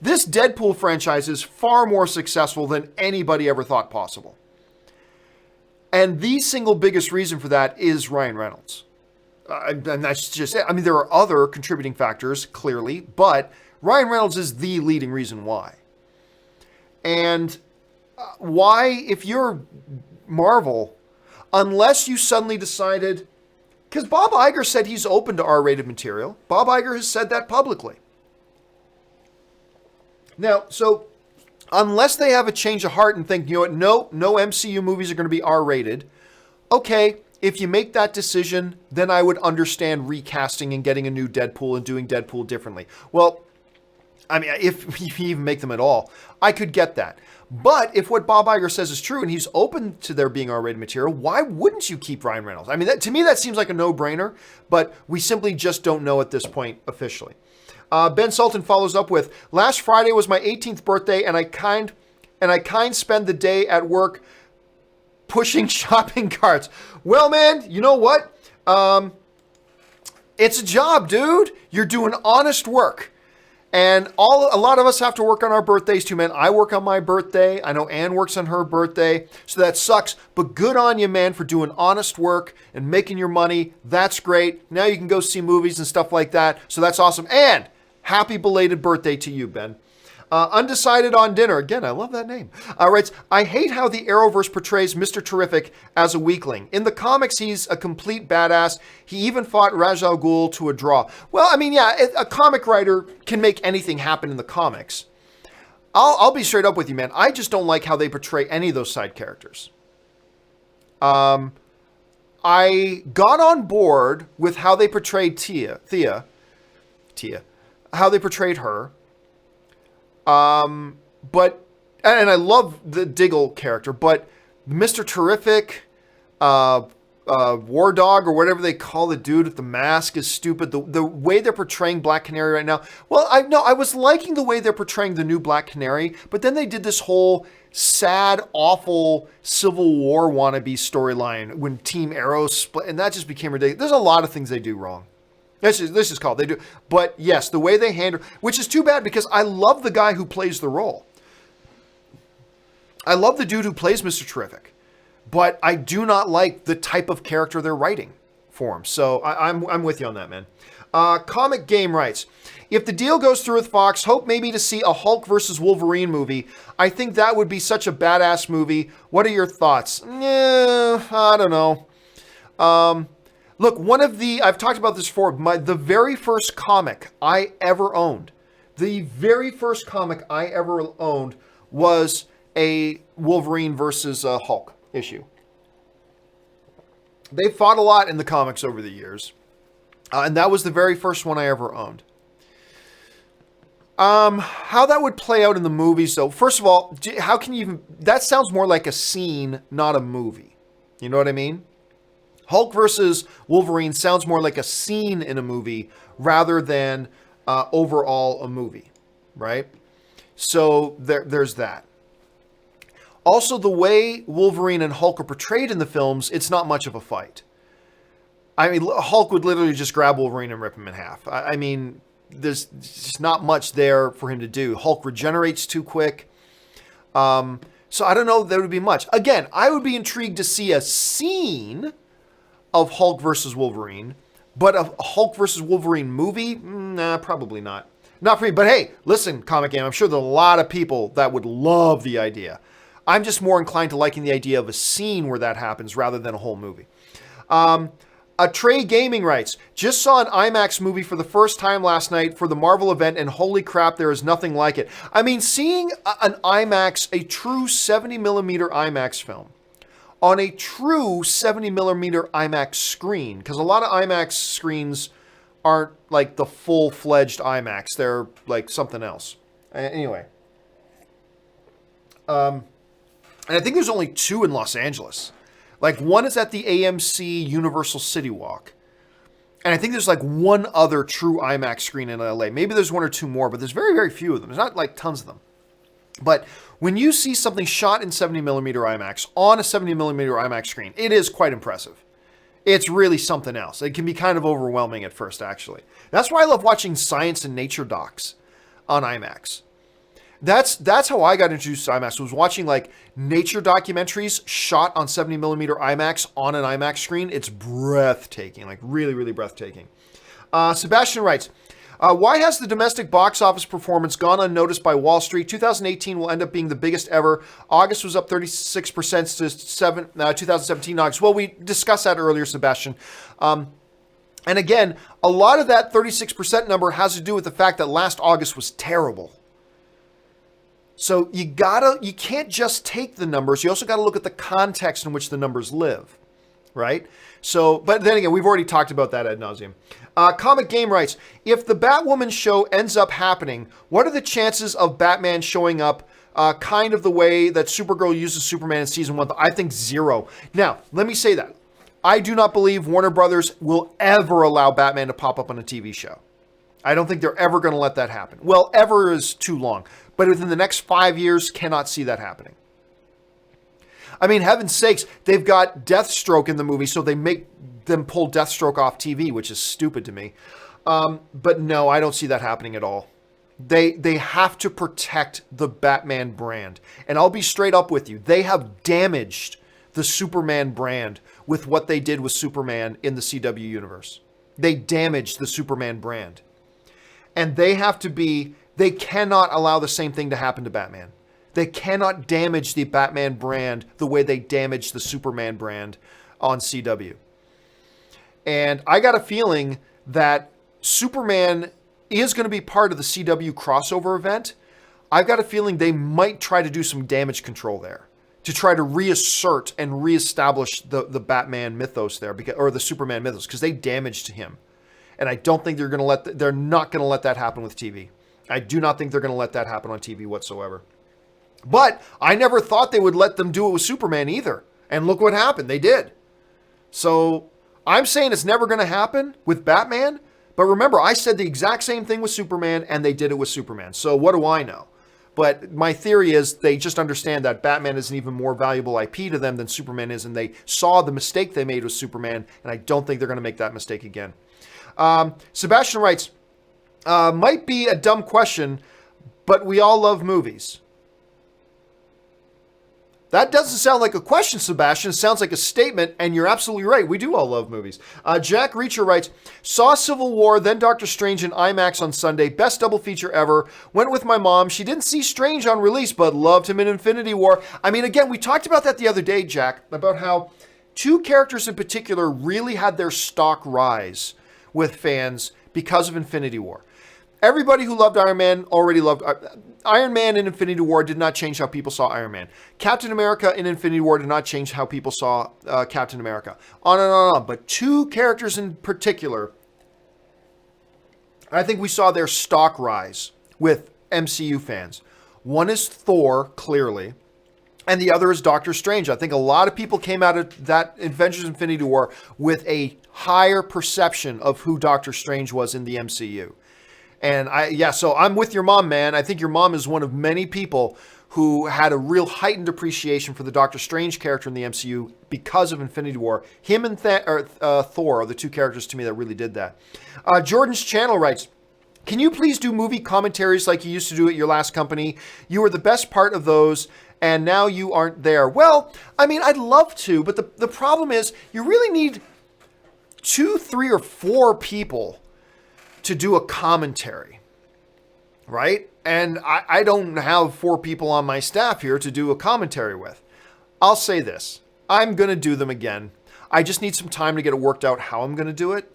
Deadpool franchise is far more successful than anybody ever thought possible. And the single biggest reason for that is Ryan Reynolds. And that's just it. I mean, there are other contributing factors, clearly, but Ryan Reynolds is the leading reason why. And why, if you're Marvel, unless you suddenly decided, because Bob Iger said he's open to R-rated material. Bob Iger has said that publicly. Now, so unless they have a change of heart and think, you know what, no MCU movies are going to be R-rated. Okay, if you make that decision, then I would understand recasting and getting a new Deadpool and doing Deadpool differently. Well, I mean, if you even make them at all, I could get that. But if what Bob Iger says is true and he's open to there being R-rated material, why wouldn't you keep Ryan Reynolds? I mean, to me, that seems like a no-brainer, but we simply just don't know at this point officially. Ben Sultan follows up with, last Friday was my 18th birthday, and I kind spend the day at work pushing shopping carts. Well, man, you know what? It's a job, dude. You're doing honest work. And a lot of us have to work on our birthdays too, man. I work on my birthday. I know Ann works on her birthday. So that sucks. But good on you, man, for doing honest work and making your money. That's great. Now you can go see movies and stuff like that. So that's awesome. And happy belated birthday to you, Ben. Undecided on dinner. Again, I love that name. Writes, I hate how the Arrowverse portrays Mr. Terrific as a weakling. In the comics, he's a complete badass. He even fought Ra's al Ghul to a draw. Well, I mean, yeah, a comic writer can make anything happen in the comics. I'll be straight up with you, man. I just don't like how they portray any of those side characters. I got on board with how they portrayed Thea, how they portrayed her. But, and I love the Diggle character, but Mr. Terrific, War Dog, or whatever they call the dude with the mask is stupid. The way they're portraying Black Canary right now, well, I was liking the way they're portraying the new Black Canary, but then they did this whole sad, awful Civil War wannabe storyline when Team Arrow split, and that just became ridiculous. There's a lot of things they do wrong. This is called, they do. But yes, the way they handle, which is too bad because I love the guy who plays the role. I love the dude who plays Mr. Terrific, but I do not like the type of character they're writing for him. So I'm with you on that, man. Comic Game writes, if the deal goes through with Fox, hope maybe to see a Hulk versus Wolverine movie. I think that would be such a badass movie. What are your thoughts? I don't know. Look, I've talked about this before, the very first comic I ever owned, was a Wolverine versus Hulk issue. They fought a lot in the comics over the years, and that was the very first one I ever owned. How that would play out in the movies, though, first of all, how can you even, that sounds more like a scene, not a movie. You know what I mean? Hulk versus Wolverine sounds more like a scene in a movie rather than overall a movie, right? So there's that. Also, the way Wolverine and Hulk are portrayed in the films, it's not much of a fight. I mean, Hulk would literally just grab Wolverine and rip him in half. I mean, there's just not much there for him to do. Hulk regenerates too quick. So I don't know if there would be much. Again, I would be intrigued to see a scene of Hulk versus Wolverine, but a Hulk versus Wolverine movie? Nah, probably not. Not for me, but hey, listen, Comic Game, I'm sure there are a lot of people that would love the idea. I'm just more inclined to liking the idea of a scene where that happens rather than a whole movie. Trey Gaming writes, just saw an IMAX movie for the first time last night for the Marvel event, and holy crap, there is nothing like it. I mean, seeing an IMAX, a true 70mm IMAX film, on a true 70mm IMAX screen, because a lot of IMAX screens aren't like the full-fledged IMAX. They're like something else. Anyway. And I think there's only 2 in Los Angeles. Like, one is at the AMC Universal City Walk. And I think there's like one other true IMAX screen in LA. Maybe there's 1 or 2 more, but there's very, very few of them. There's not like tons of them. But when you see something shot in 70mm IMAX on a 70mm IMAX screen, it is quite impressive. It's really something else. It can be kind of overwhelming at first, actually. That's why I love watching science and nature docs on IMAX. That's how I got introduced to IMAX, was watching like nature documentaries shot on 70mm IMAX on an IMAX screen. It's breathtaking, like really, really breathtaking. Sebastian writes, why has the domestic box office performance gone unnoticed by Wall Street? 2018 will end up being the biggest ever. August was up 36% to 2017 August. Well, we discussed that earlier, Sebastian. And again, a lot of that 36% number has to do with the fact that last August was terrible. So you can't just take the numbers. You also got to look at the context in which the numbers live, right? So, but then again, we've already talked about that ad nauseum. Comic Game writes, if the Batwoman show ends up happening, what are the chances of Batman showing up kind of the way that Supergirl uses Superman in season 1? I think 0. Now, let me say that. I do not believe Warner Brothers will ever allow Batman to pop up on a TV show. I don't think they're ever going to let that happen. Well, ever is too long. But within the next 5 years, cannot see that happening. I mean, heaven's sakes, they've got Deathstroke in the movie, so they make them pull Deathstroke off TV, which is stupid to me. But no, I don't see that happening at all. They have to protect the Batman brand. And I'll be straight up with you. They have damaged the Superman brand with what they did with Superman in the CW universe. They damaged the Superman brand. And they cannot allow the same thing to happen to Batman. They cannot damage the Batman brand the way they damaged the Superman brand on CW. And I got a feeling that Superman is going to be part of the CW crossover event. I've got a feeling they might try to do some damage control there to try to reassert and reestablish the Batman mythos there, or the Superman mythos, because they damaged him. And I don't think they're not going to let that happen with TV. I do not think they're going to let that happen on TV whatsoever. But I never thought they would let them do it with Superman either. And look what happened. They did. So I'm saying it's never going to happen with Batman. But remember, I said the exact same thing with Superman, and they did it with Superman. So what do I know? But my theory is they just understand that Batman is an even more valuable IP to them than Superman is. And they saw the mistake they made with Superman. And I don't think they're going to make that mistake again. Sebastian writes, might be a dumb question, but we all love movies. That doesn't sound like a question, Sebastian. It sounds like a statement, and you're absolutely right. We do all love movies. Jack Reacher writes, saw Civil War, then Doctor Strange in IMAX on Sunday. Best double feature ever. Went with my mom. She didn't see Strange on release, but loved him in Infinity War. I mean, again, we talked about that the other day, Jack, about how 2 characters in particular really had their stock rise with fans because of Infinity War. Everybody who loved Iron Man already loved Iron Man in Infinity War did not change how people saw Iron Man. Captain America in Infinity War did not change how people saw Captain America. On and on and on. But 2 characters in particular, I think we saw their stock rise with MCU fans. One is Thor, clearly, and the other is Doctor Strange. I think a lot of people came out of that Avengers Infinity War with a higher perception of who Doctor Strange was in the MCU. And so I'm with your mom, man. I think your mom is one of many people who had a real heightened appreciation for the Doctor Strange character in the MCU because of Infinity War. Him and Thor are the 2 characters to me that really did that. Jordan's Channel writes, can you please do movie commentaries like you used to do at your last company? You were the best part of those, and now you aren't there. Well, I mean, I'd love to, but the problem is you really need 2, 3, or 4 people to do a commentary, right? And I don't have 4 people on my staff here to do a commentary with. I'll say this. I'm going to do them again. I just need some time to get it worked out how I'm going to do it.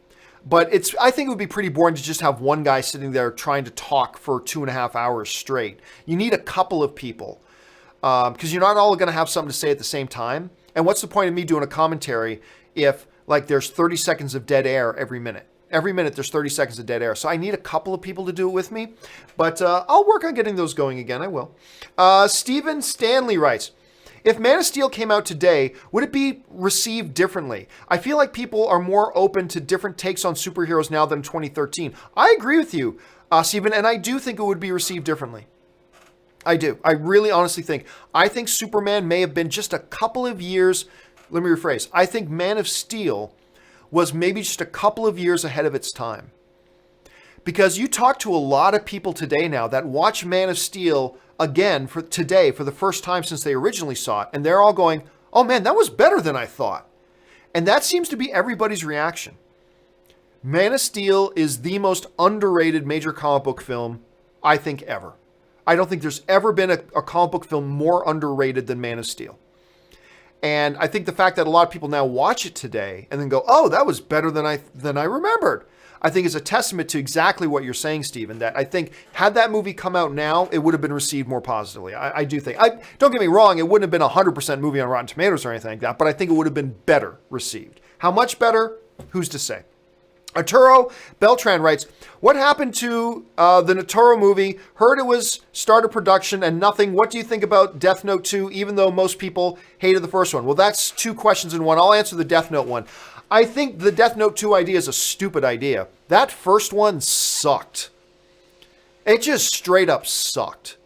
But I think it would be pretty boring to just have one guy sitting there trying to talk for 2.5 hours straight. You need a couple of people because you're not all going to have something to say at the same time. And what's the point of me doing a commentary if there's 30 seconds of dead air every minute? Every minute there's 30 seconds of dead air. So I need a couple of people to do it with me. But I'll work on getting those going again. I will. Stephen Stanley writes, if Man of Steel came out today, would it be received differently? I feel like people are more open to different takes on superheroes now than in 2013. I agree with you, Stephen, and I do think it would be received differently. I do. I really honestly think. I think Superman may have been just a couple of years. Let me rephrase. I think Man of Steel was maybe just a couple of years ahead of its time. Because you talk to a lot of people today now that watch Man of Steel again for today for the first time since they originally saw it, and they're all going, oh man, that was better than I thought. And that seems to be everybody's reaction. Man of Steel is the most underrated major comic book film, I think, ever. I don't think there's ever been a comic book film more underrated than Man of Steel. And I think the fact that a lot of people now watch it today and then go, oh, that was better than I remembered. I think is a testament to exactly what you're saying, Stephen, that I think had that movie come out now, it would have been received more positively. I do think. Don't get me wrong, it wouldn't have been a 100% movie on Rotten Tomatoes or anything like that, but I think it would have been better received. How much better? Who's to say? Arturo Beltran writes, what happened to the Natoro movie? Heard it was started production and nothing. What do you think about Death Note 2, even though most people hated the first one? Well, that's two questions in one. I'll answer the Death Note one. I think the Death Note 2 idea is a stupid idea. That first one sucked. It just straight up sucked.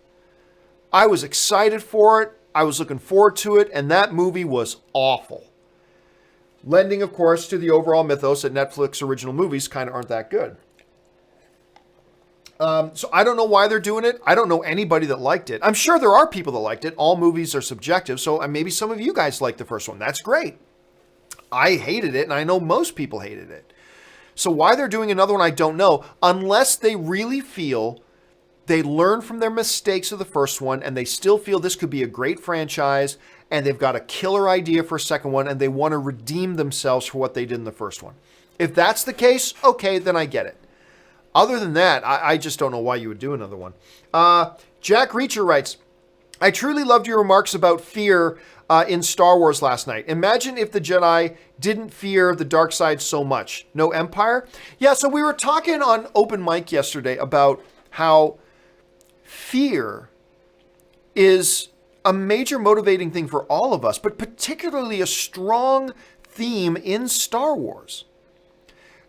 I was excited for it. I was looking forward to it, and that movie was awful. Lending, of course, to the overall mythos that Netflix original movies kind of aren't that good. So I don't know why they're doing it. I don't know anybody that liked it. I'm sure there are people that liked it. All movies are subjective, so maybe some of you guys liked the first one. That's great. I hated it, and I know most people hated it. So why they're doing another one, I don't know, unless they really feel they learned from their mistakes of the first one, and they still feel this could be a great franchise, and they've got a killer idea for a second one, and they want to redeem themselves for what they did in the first one. If that's the case, okay, then I get it. Other than that, I just don't know why you would do another one. Jack Reacher writes, I truly loved your remarks about fear in Star Wars last night. Imagine if the Jedi didn't fear the dark side so much. No Empire? Yeah, so we were talking on open mic yesterday about how fear is a major motivating thing for all of us, but particularly a strong theme in Star Wars.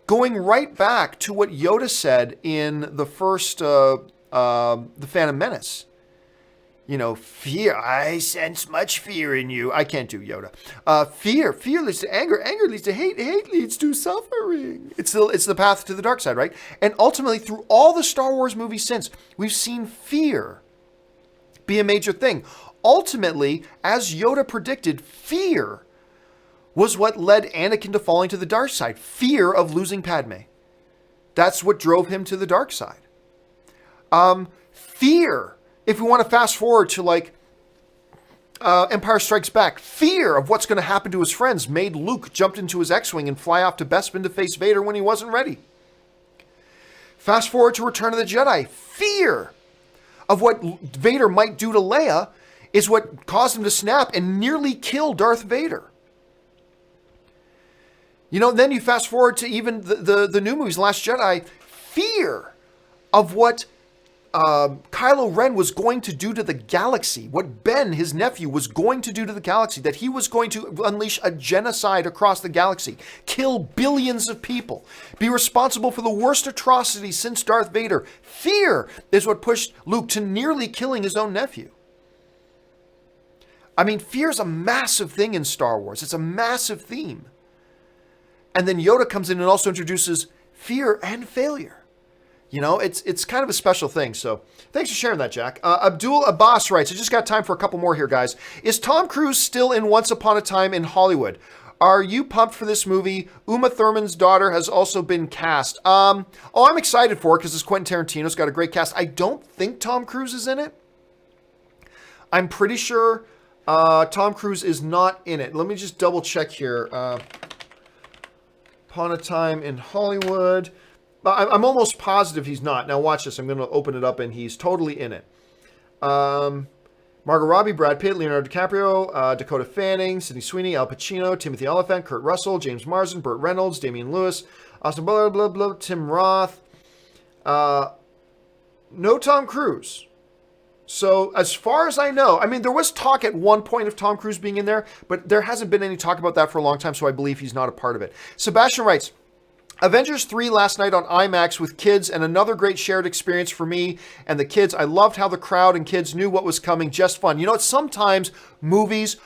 Going right back to what Yoda said in the first, The Phantom Menace. You know, fear, I sense much fear in you. I can't do Yoda. Fear leads to anger. Anger leads to hate. Hate leads to suffering. It's the path to the dark side, right? And ultimately, through all the Star Wars movies since, we've seen fear be a major thing. Ultimately, as Yoda predicted, fear was what led Anakin to falling to the dark side. Fear of losing Padme. That's what drove him to the dark side. Fear, if we want to fast forward to like Empire Strikes Back, fear of what's going to happen to his friends made Luke jump into his X-Wing and fly off to Bespin to face Vader when he wasn't ready. Fast forward to Return of the Jedi, fear of what Vader might do to Leia is what caused him to snap and nearly kill Darth Vader. You know, then you fast forward to even the new movies, Last Jedi, fear of what Kylo Ren was going to do to the galaxy, what Ben, his nephew, was going to do to the galaxy, that he was going to unleash a genocide across the galaxy, kill billions of people, be responsible for the worst atrocity since Darth Vader. Fear is what pushed Luke to nearly killing his own nephew. I mean, fear is a massive thing in Star Wars. It's a massive theme. And then Yoda comes in and also introduces fear and failure. You know, it's kind of a special thing. So thanks for sharing that, Jack. Abdul Abbas writes, I just got time for a couple more here, guys. Is Tom Cruise still in Once Upon a Time in Hollywood? Are you pumped for this movie? Uma Thurman's daughter has also been cast. I'm excited for it because it's Quentin Tarantino's got a great cast. I don't think Tom Cruise is in it. I'm pretty sure Tom Cruise is not in it. Let me just double check here. Upon a Time in Hollywood. I'm almost positive he's not. Now watch this. I'm going to open it up and he's totally in it. Margot Robbie, Brad Pitt, Leonardo DiCaprio, Dakota Fanning, Sydney Sweeney, Al Pacino, Timothy Olyphant, Kurt Russell, James Marsden, Burt Reynolds, Damian Lewis, Austin Butler, Tim Roth. No Tom Cruise. So as far as I know, I mean, there was talk at one point of Tom Cruise being in there, but there hasn't been any talk about that for a long time, so I believe he's not a part of it. Sebastian writes, Avengers 3 last night on IMAX with kids and another great shared experience for me and the kids. I loved how the crowd and kids knew what was coming. Just fun. You know, sometimes movies,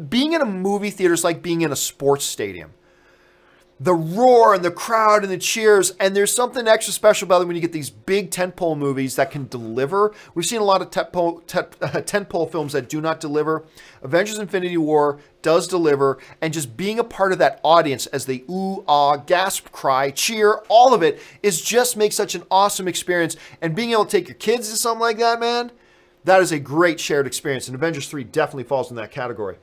being in a movie theater is like being in a sports stadium. The roar and the crowd and the cheers, and there's something extra special about it when you get these big tentpole movies that can deliver. We've seen a lot of tentpole films that do not deliver. Avengers Infinity War does deliver, and just being a part of that audience as they ooh, ah, gasp, cry, cheer, all of it is just makes such an awesome experience. And being able to take your kids to something like that, man, that is a great shared experience, and Avengers 3 definitely falls in that category.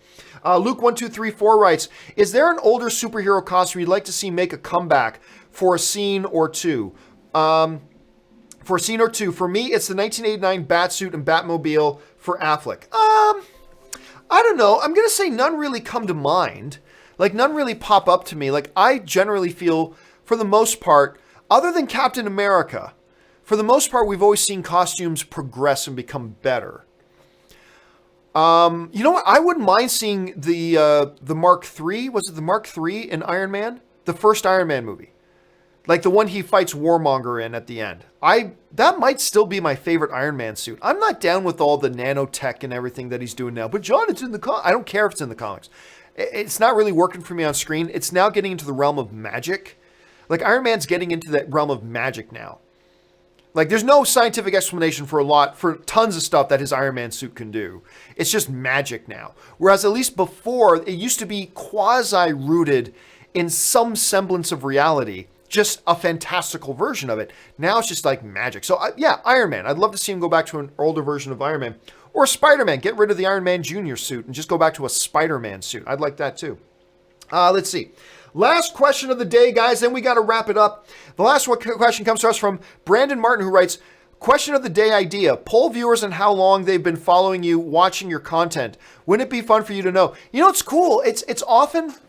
Luke1234 writes, is there an older superhero costume you'd like to see make a comeback for a scene or two. For me, it's the 1989 Batsuit and Batmobile for Affleck. I don't know. I'm going to say none really come to mind. Like, none really pop up to me. Like, I generally feel, for the most part, other than Captain America, for the most part, we've always seen costumes progress and become better. You know what? I wouldn't mind seeing the Mark III. Was it the Mark III in Iron Man? The first Iron Man movie. Like the one he fights Warmonger in at the end. That might still be my favorite Iron Man suit. I'm not down with all the nanotech and everything that he's doing now. But John, it's in the comics. I don't care if it's in the comics. It's not really working for me on screen. It's now getting into the realm of magic. Like Iron Man's getting into that realm of magic now. Like there's no scientific explanation for tons of stuff that his Iron Man suit can do. It's just magic now. Whereas at least before, it used to be quasi-rooted in some semblance of reality. Just a fantastical version of it. Now it's just like magic. So yeah, Iron Man. I'd love to see him go back to an older version of Iron Man. Or Spider-Man. Get rid of the Iron Man Jr. suit and just go back to a Spider-Man suit. I'd like that too. Let's see. Last question of the day, guys. Then we got to wrap it up. The last question comes to us from Brandon Martin, who writes, question of the day idea. Poll viewers on how long they've been following you, watching your content. Wouldn't it be fun for you to know? You know, it's cool.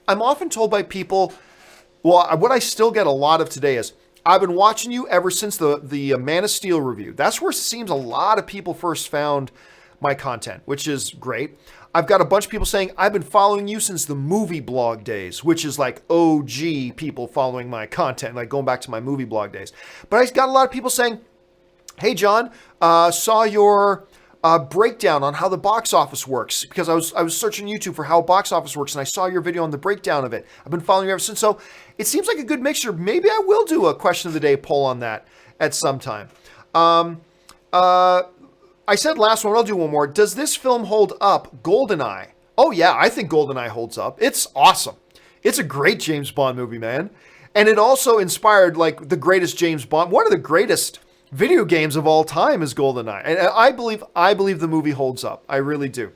I'm often told by people, well, what I still get a lot of today is, I've been watching you ever since the Man of Steel review. That's where it seems a lot of people first found my content, which is great. I've got a bunch of people saying, I've been following you since the movie blog days, which is like OG people following my content, like going back to my movie blog days. But I got a lot of people saying, hey, John, saw your breakdown on how the box office works, because I was searching YouTube for how box office works and I saw your video on the breakdown of it. I've been following you ever since. So it seems like a good mixture. Maybe I will do a question of the day poll on that at some time. I said last one, I'll do one more. Does this film hold up? GoldenEye. Oh yeah, I think GoldenEye holds up. It's awesome. It's a great James Bond movie, man. And it also inspired like the greatest James Bond, one of the greatest video games of all time is GoldenEye. And I believe the movie holds up. I really do.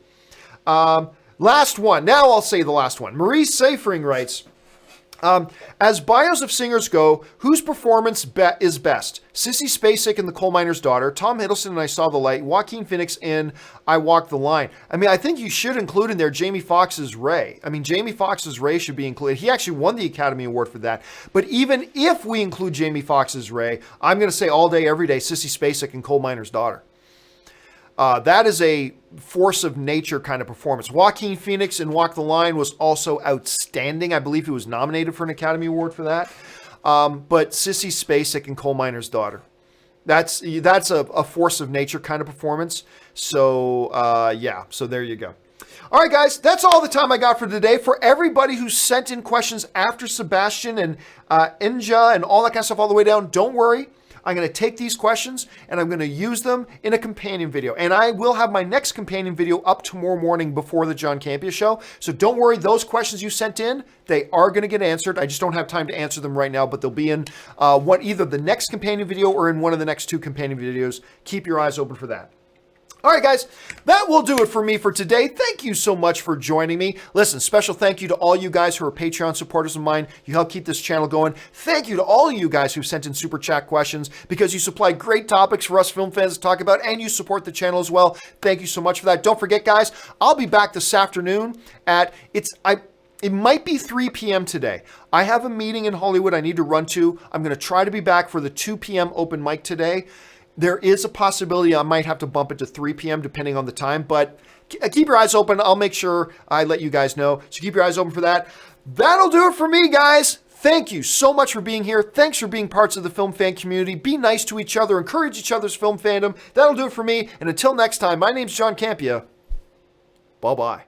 Last one. Now I'll say the last one. Marie Safering writes, as bios of singers go, whose performance is best? Sissy Spacek in The Coal Miner's Daughter, Tom Hiddleston in I Saw the Light, Joaquin Phoenix in I Walk the Line. I mean, I think you should include in there Jamie Foxx's Ray. I mean, Jamie Foxx's Ray should be included. He actually won the Academy Award for that. But even if we include Jamie Foxx's Ray, I'm going to say all day, every day, Sissy Spacek in Coal Miner's Daughter. That is a force of nature kind of performance. Joaquin Phoenix in Walk the Line was also outstanding. I believe he was nominated for an Academy Award for that. But Sissy Spacek in Coal Miner's Daughter. That's a force of nature kind of performance. So, yeah. So there you go. All right, guys. That's all the time I got for today. For everybody who sent in questions after Sebastian and Inja and all that kind of stuff all the way down, don't worry. I'm going to take these questions and I'm going to use them in a companion video. And I will have my next companion video up tomorrow morning before the John Campea show. So don't worry, those questions you sent in, they are going to get answered. I just don't have time to answer them right now, but they'll be in either the next companion video or in one of the next two companion videos. Keep your eyes open for that. All right, guys, that will do it for me for today. Thank you so much for joining me. Listen, special thank you to all you guys who are Patreon supporters of mine. You help keep this channel going. Thank you to all of you guys who sent in super chat questions, because you supply great topics for us film fans to talk about, and you support the channel as well. Thank you so much for that. Don't forget, guys, I'll be back this afternoon at, it might be 3 p.m. today. I have a meeting in Hollywood I need to run to. I'm going to try to be back for the 2 p.m. open mic today. There is a possibility I might have to bump it to 3 p.m. depending on the time, but keep your eyes open. I'll make sure I let you guys know. So keep your eyes open for that. That'll do it for me, guys. Thank you so much for being here. Thanks for being parts of the film fan community. Be nice to each other. Encourage each other's film fandom. That'll do it for me. And until next time, my name's John Campea. Bye-bye.